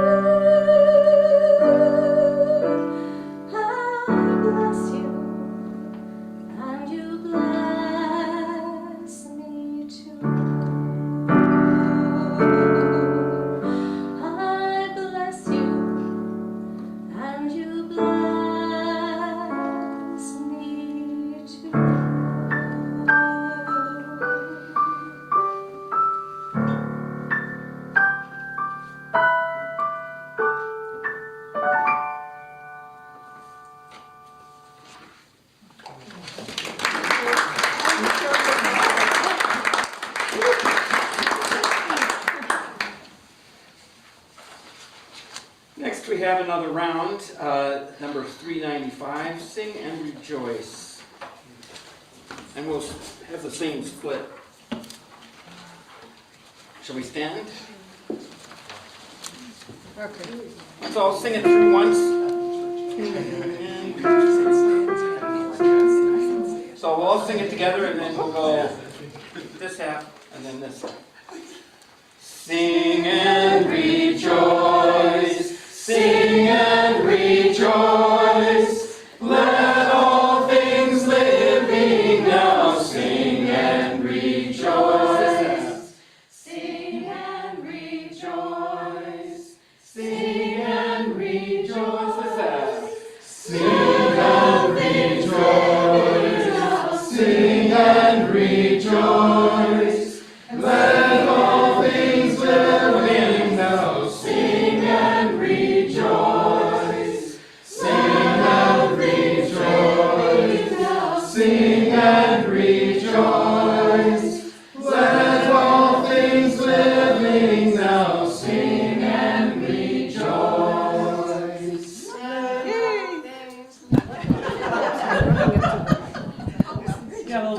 I bless you and you bless me too. I bless you and you bless me too. Next, we have another round, number 395, Sing and Rejoice. And we'll have the same split. Shall we stand? Okay. Let's all sing it through once. So we'll all sing it together and then we'll go this half and then this half. Sing and rejoice, sing and rejoice, let all things living now sing and rejoice. Sing and rejoice.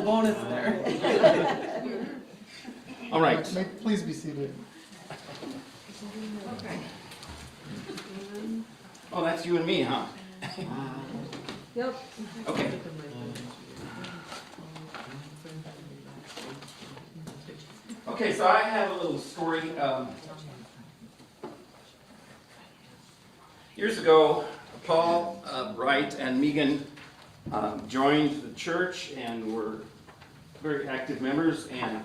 bonus there. All right. Please be seated. Okay. Oh, that's you and me, huh? Yep. Okay. Okay, so I have a little story. Years ago, Paul Wright and Megan joined the church and were very active members. And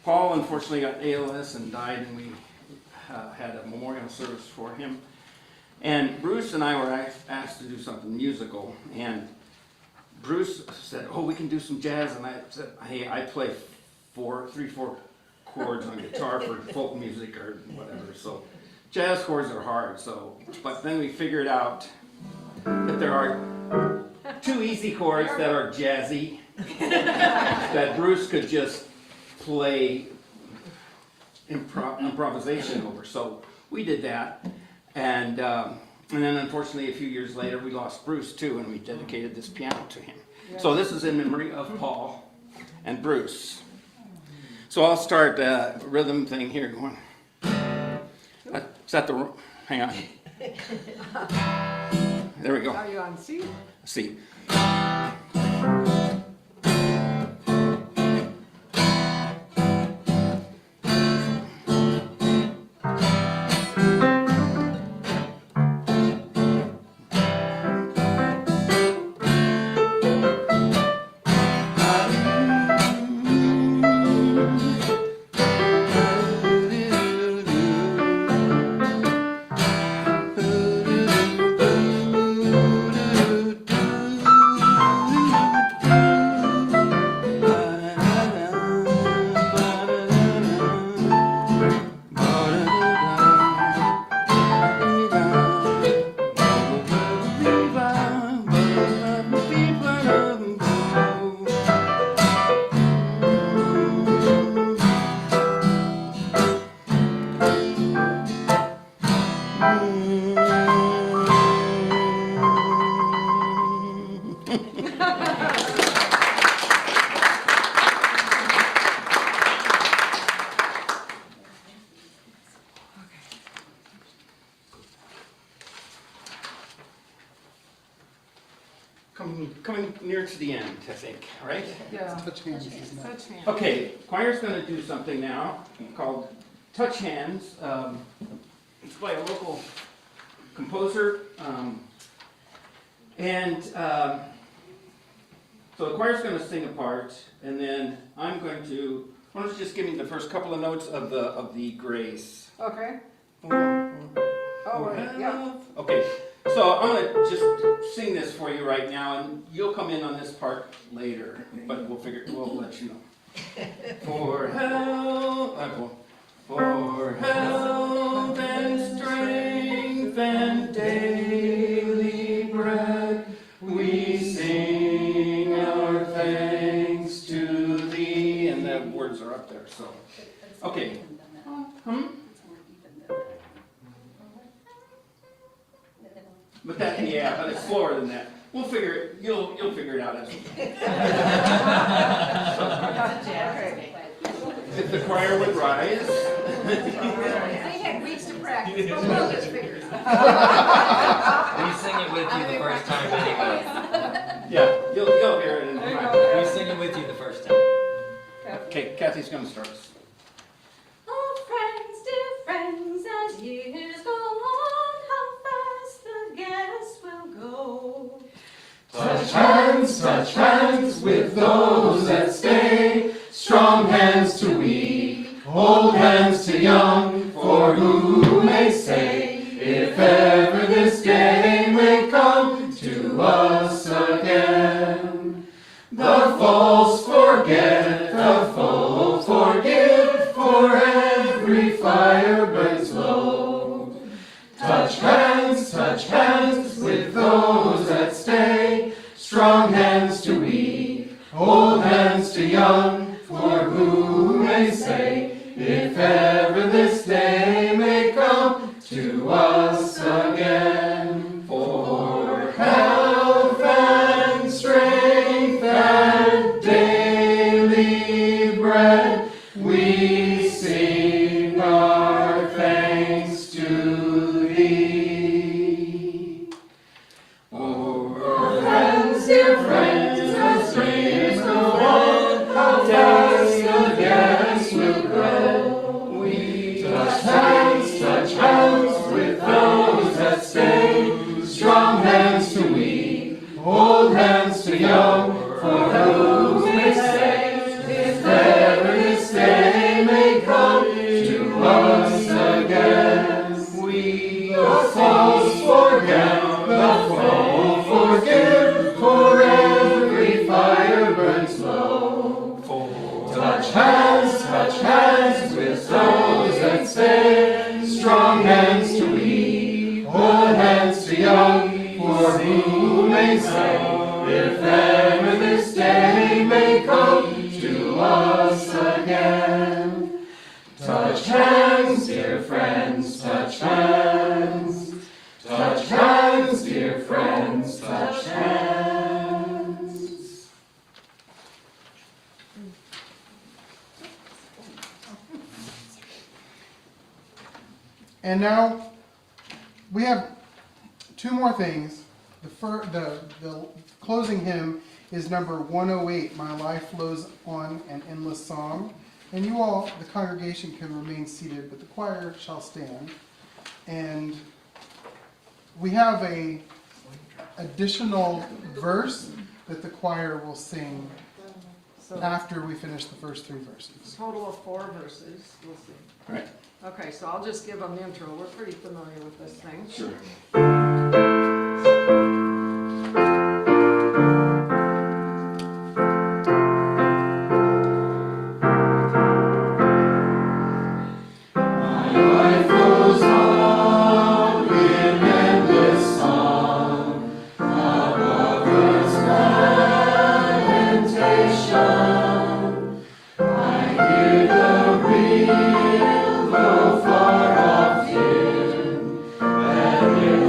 Paul unfortunately got ALS and died, and we had a memorial service for him. And Bruce and I were asked to do something musical, and Bruce said, "Oh, we can do some jazz." And I said, "Hey, I play 3-4 chords on guitar for folk music or whatever, so jazz chords are hard." So, but then we figured out that there are 2 easy chords that are jazzy that Bruce could just play improvisation over. So we did that, and then unfortunately a few years later we lost Bruce too, and we dedicated this piano to him. So this is in memory of Paul and Bruce. So I'll start a rhythm thing here going. Is that the, hang on. There we go. Are you on C? C. Coming near to the end, I think, right? Yeah. Touch hands. Isn't it? Touch hand. Okay, choir's going to do something now called Touch Hands. It's by a local composer. So the choir's going to sing a part, and then I'm going to, why don't you just give me the first couple of notes of the grace. Okay. Oh, right, yeah. Okay, so I'm going to just sing this for you right now, and you'll come in on this part later, but we'll let you know. For help, for health and strength and daily bread, we sing our thanks to thee. And the words are up there, so. Okay. But but it's slower than that. We'll figure it. You'll figure it out as we go. If the choir would rise. They had weeks to practice, but we'll just figure it out. We sing it with you the first time anyway. Yeah, you'll hear it in There you time. go. We sing it with you the first time. Okay, Kathy's gonna start us. Oh, friends, dear friends, as years go on, how fast the gas will go. Touch hands with those that stay, strong hands to weak, old hands to young, for who may say, if ever this day may come to us again. The false forget, the foe forgive, for every fire burns low. Touch hands with those that stay, strong hands to weak, old hands to young, for who may say, if ever this day may come to us again. For health and strength and dear friends, as dreams go on, how fast the guests will grow. We touch hands with those that stay, strong hands to weak, old hands to young, for who may say, if ever this day may come to us again. We the false forget, the foe forgive, for every fire burns low. Touch hands with those that stay, strong hands to weak, old hands to young, for who may say, if ever this day may come to us again. Touch hands, dear friends, touch hands. Touch hands, dear friends, touch hands. And now, we have two more things. The closing hymn is number 108, My Life Flows On an Endless Song. And you all, the congregation, can remain seated, but the choir shall stand. And we have a additional verse that the choir will sing So after we finish the first three verses. total of 4 verses, we'll see. Right. Okay, so I'll just give them the intro. We're pretty familiar with this thing. Sure. That gives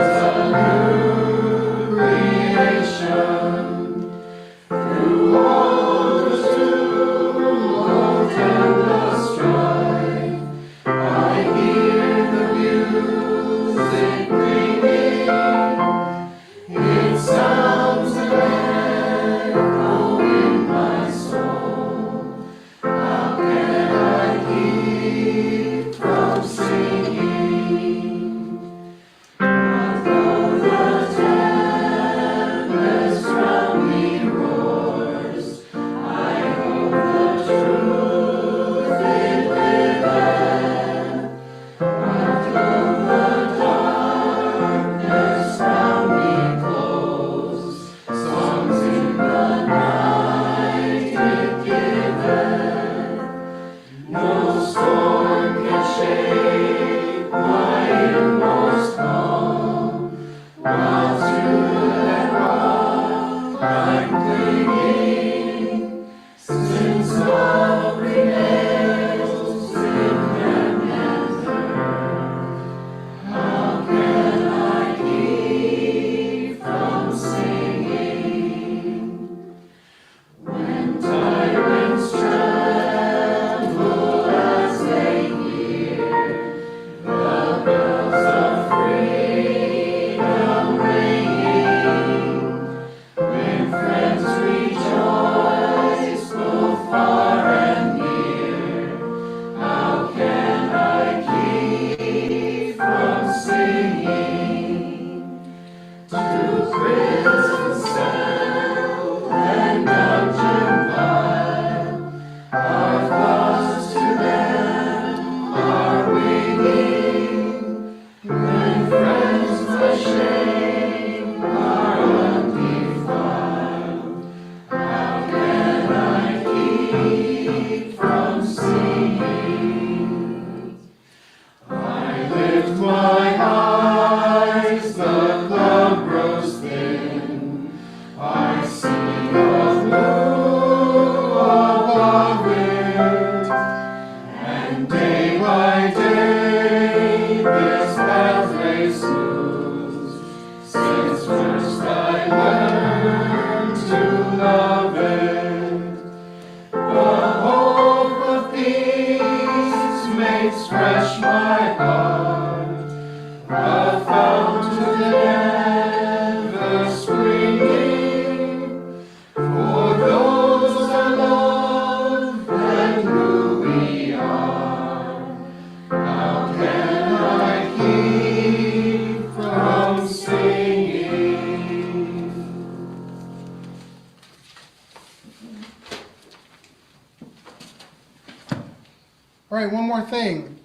All right, one more thing.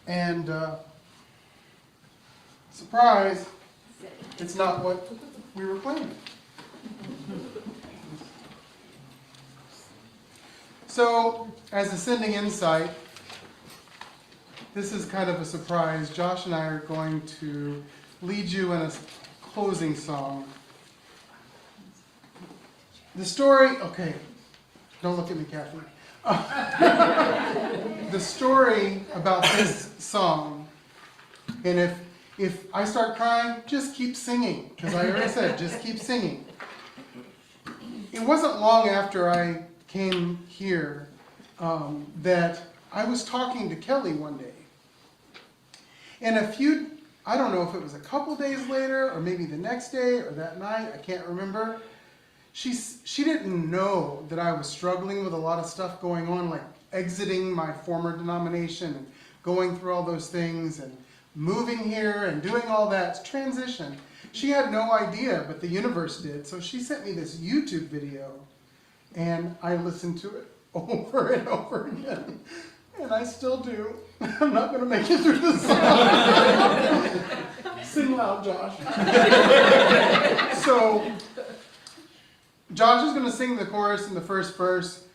And surprise, it's not what we were planning. So, as Ascending Insight, this is kind of a surprise. Josh and I are going to lead you in a closing song. The story, okay, don't look at me, Kathy. The story about this song, and if I start crying, just keep singing, because I already said, just keep singing. It wasn't long after I came here that I was talking to Kelly one day. And I don't know if it was a couple days later, or maybe the next day, or that night, I can't remember. She didn't know that I was struggling with a lot of stuff going on, like exiting my former denomination and going through all those things and moving here and doing all that transition. She had no idea, but the universe did. So she sent me this YouTube video, and I listened to it over and over again. And I still do. I'm not going to make it through the song. Sing loud, Josh. So, Josh is going to sing the chorus in the first verse.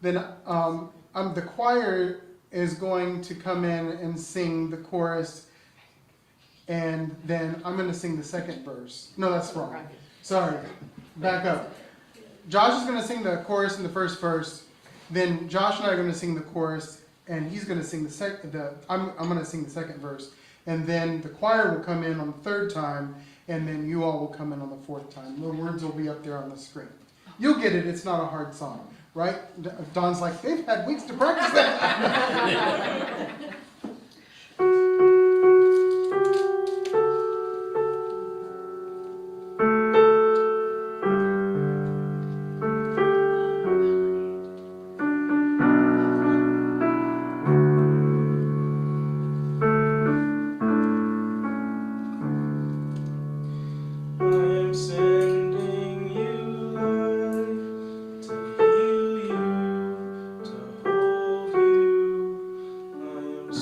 Then the choir is going to come in and sing the chorus. And then I'm going to sing the second verse. No, that's wrong. Sorry. Back up. Josh is going to sing the chorus in the first verse. Then Josh and I are going to sing the chorus. And he's going to sing I'm going to sing the second verse. And then the choir will come in on the third time. And then you all will come in on the fourth time. The words will be up there on the screen. You'll get it. It's not a hard song, right? Don's like, they've had weeks to practice that. I'm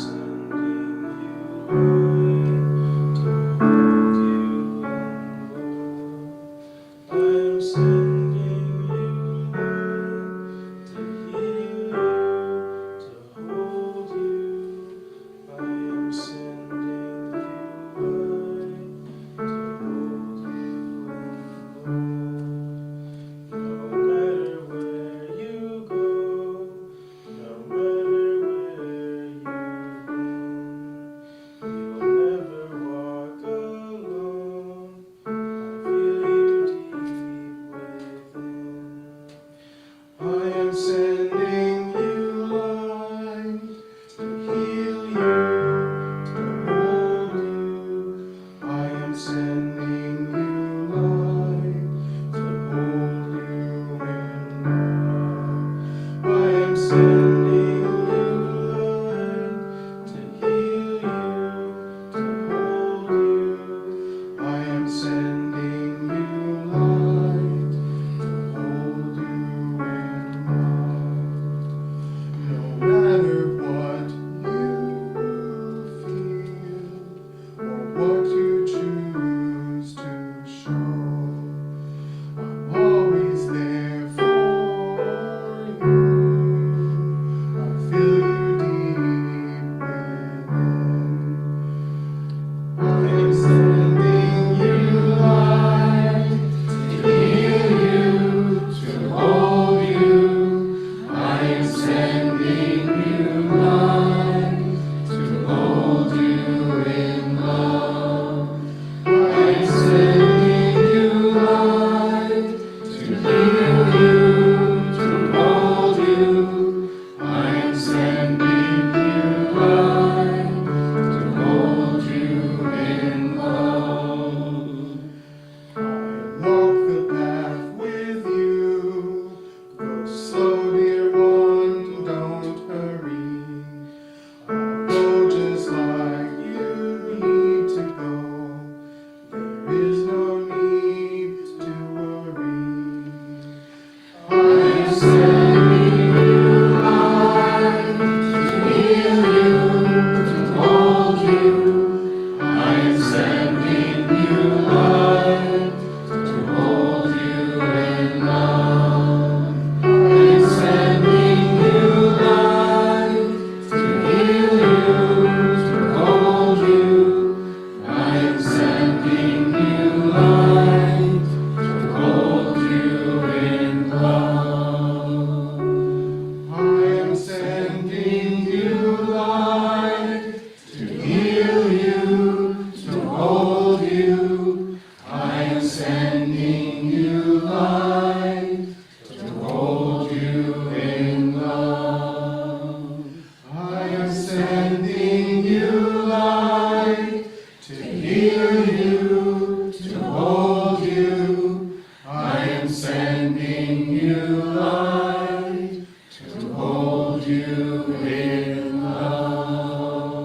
sending you light to hold you in love.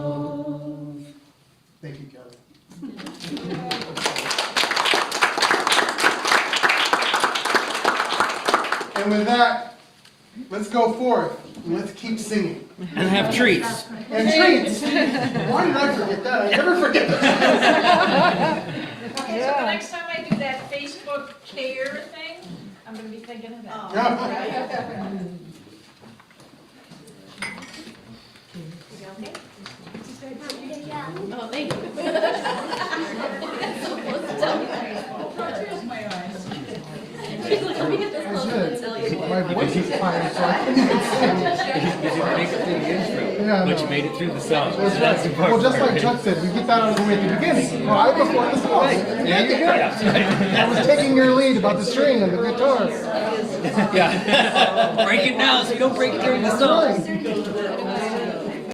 Thank you, Kelly. And with that, let's go forth and let's keep singing. And have treats. And treats. Why did I forget that? I never forget that. Okay, so the next time I do that Facebook care thing, I'm gonna be thinking of that. Oh, thank you. Tears in my eyes. She's like, let me get this close and then tell you. My voice is tired, so I can't even sing. Because you make it through the intro, Yeah, but no. you made it through the song. That's That's the right. part. Well, just like Chuck said, we get that out of the way at the beginning, right before the song. There you go. I was taking your lead about the string and the guitar. Yeah. Break it now so you don't break it during the song. That's right.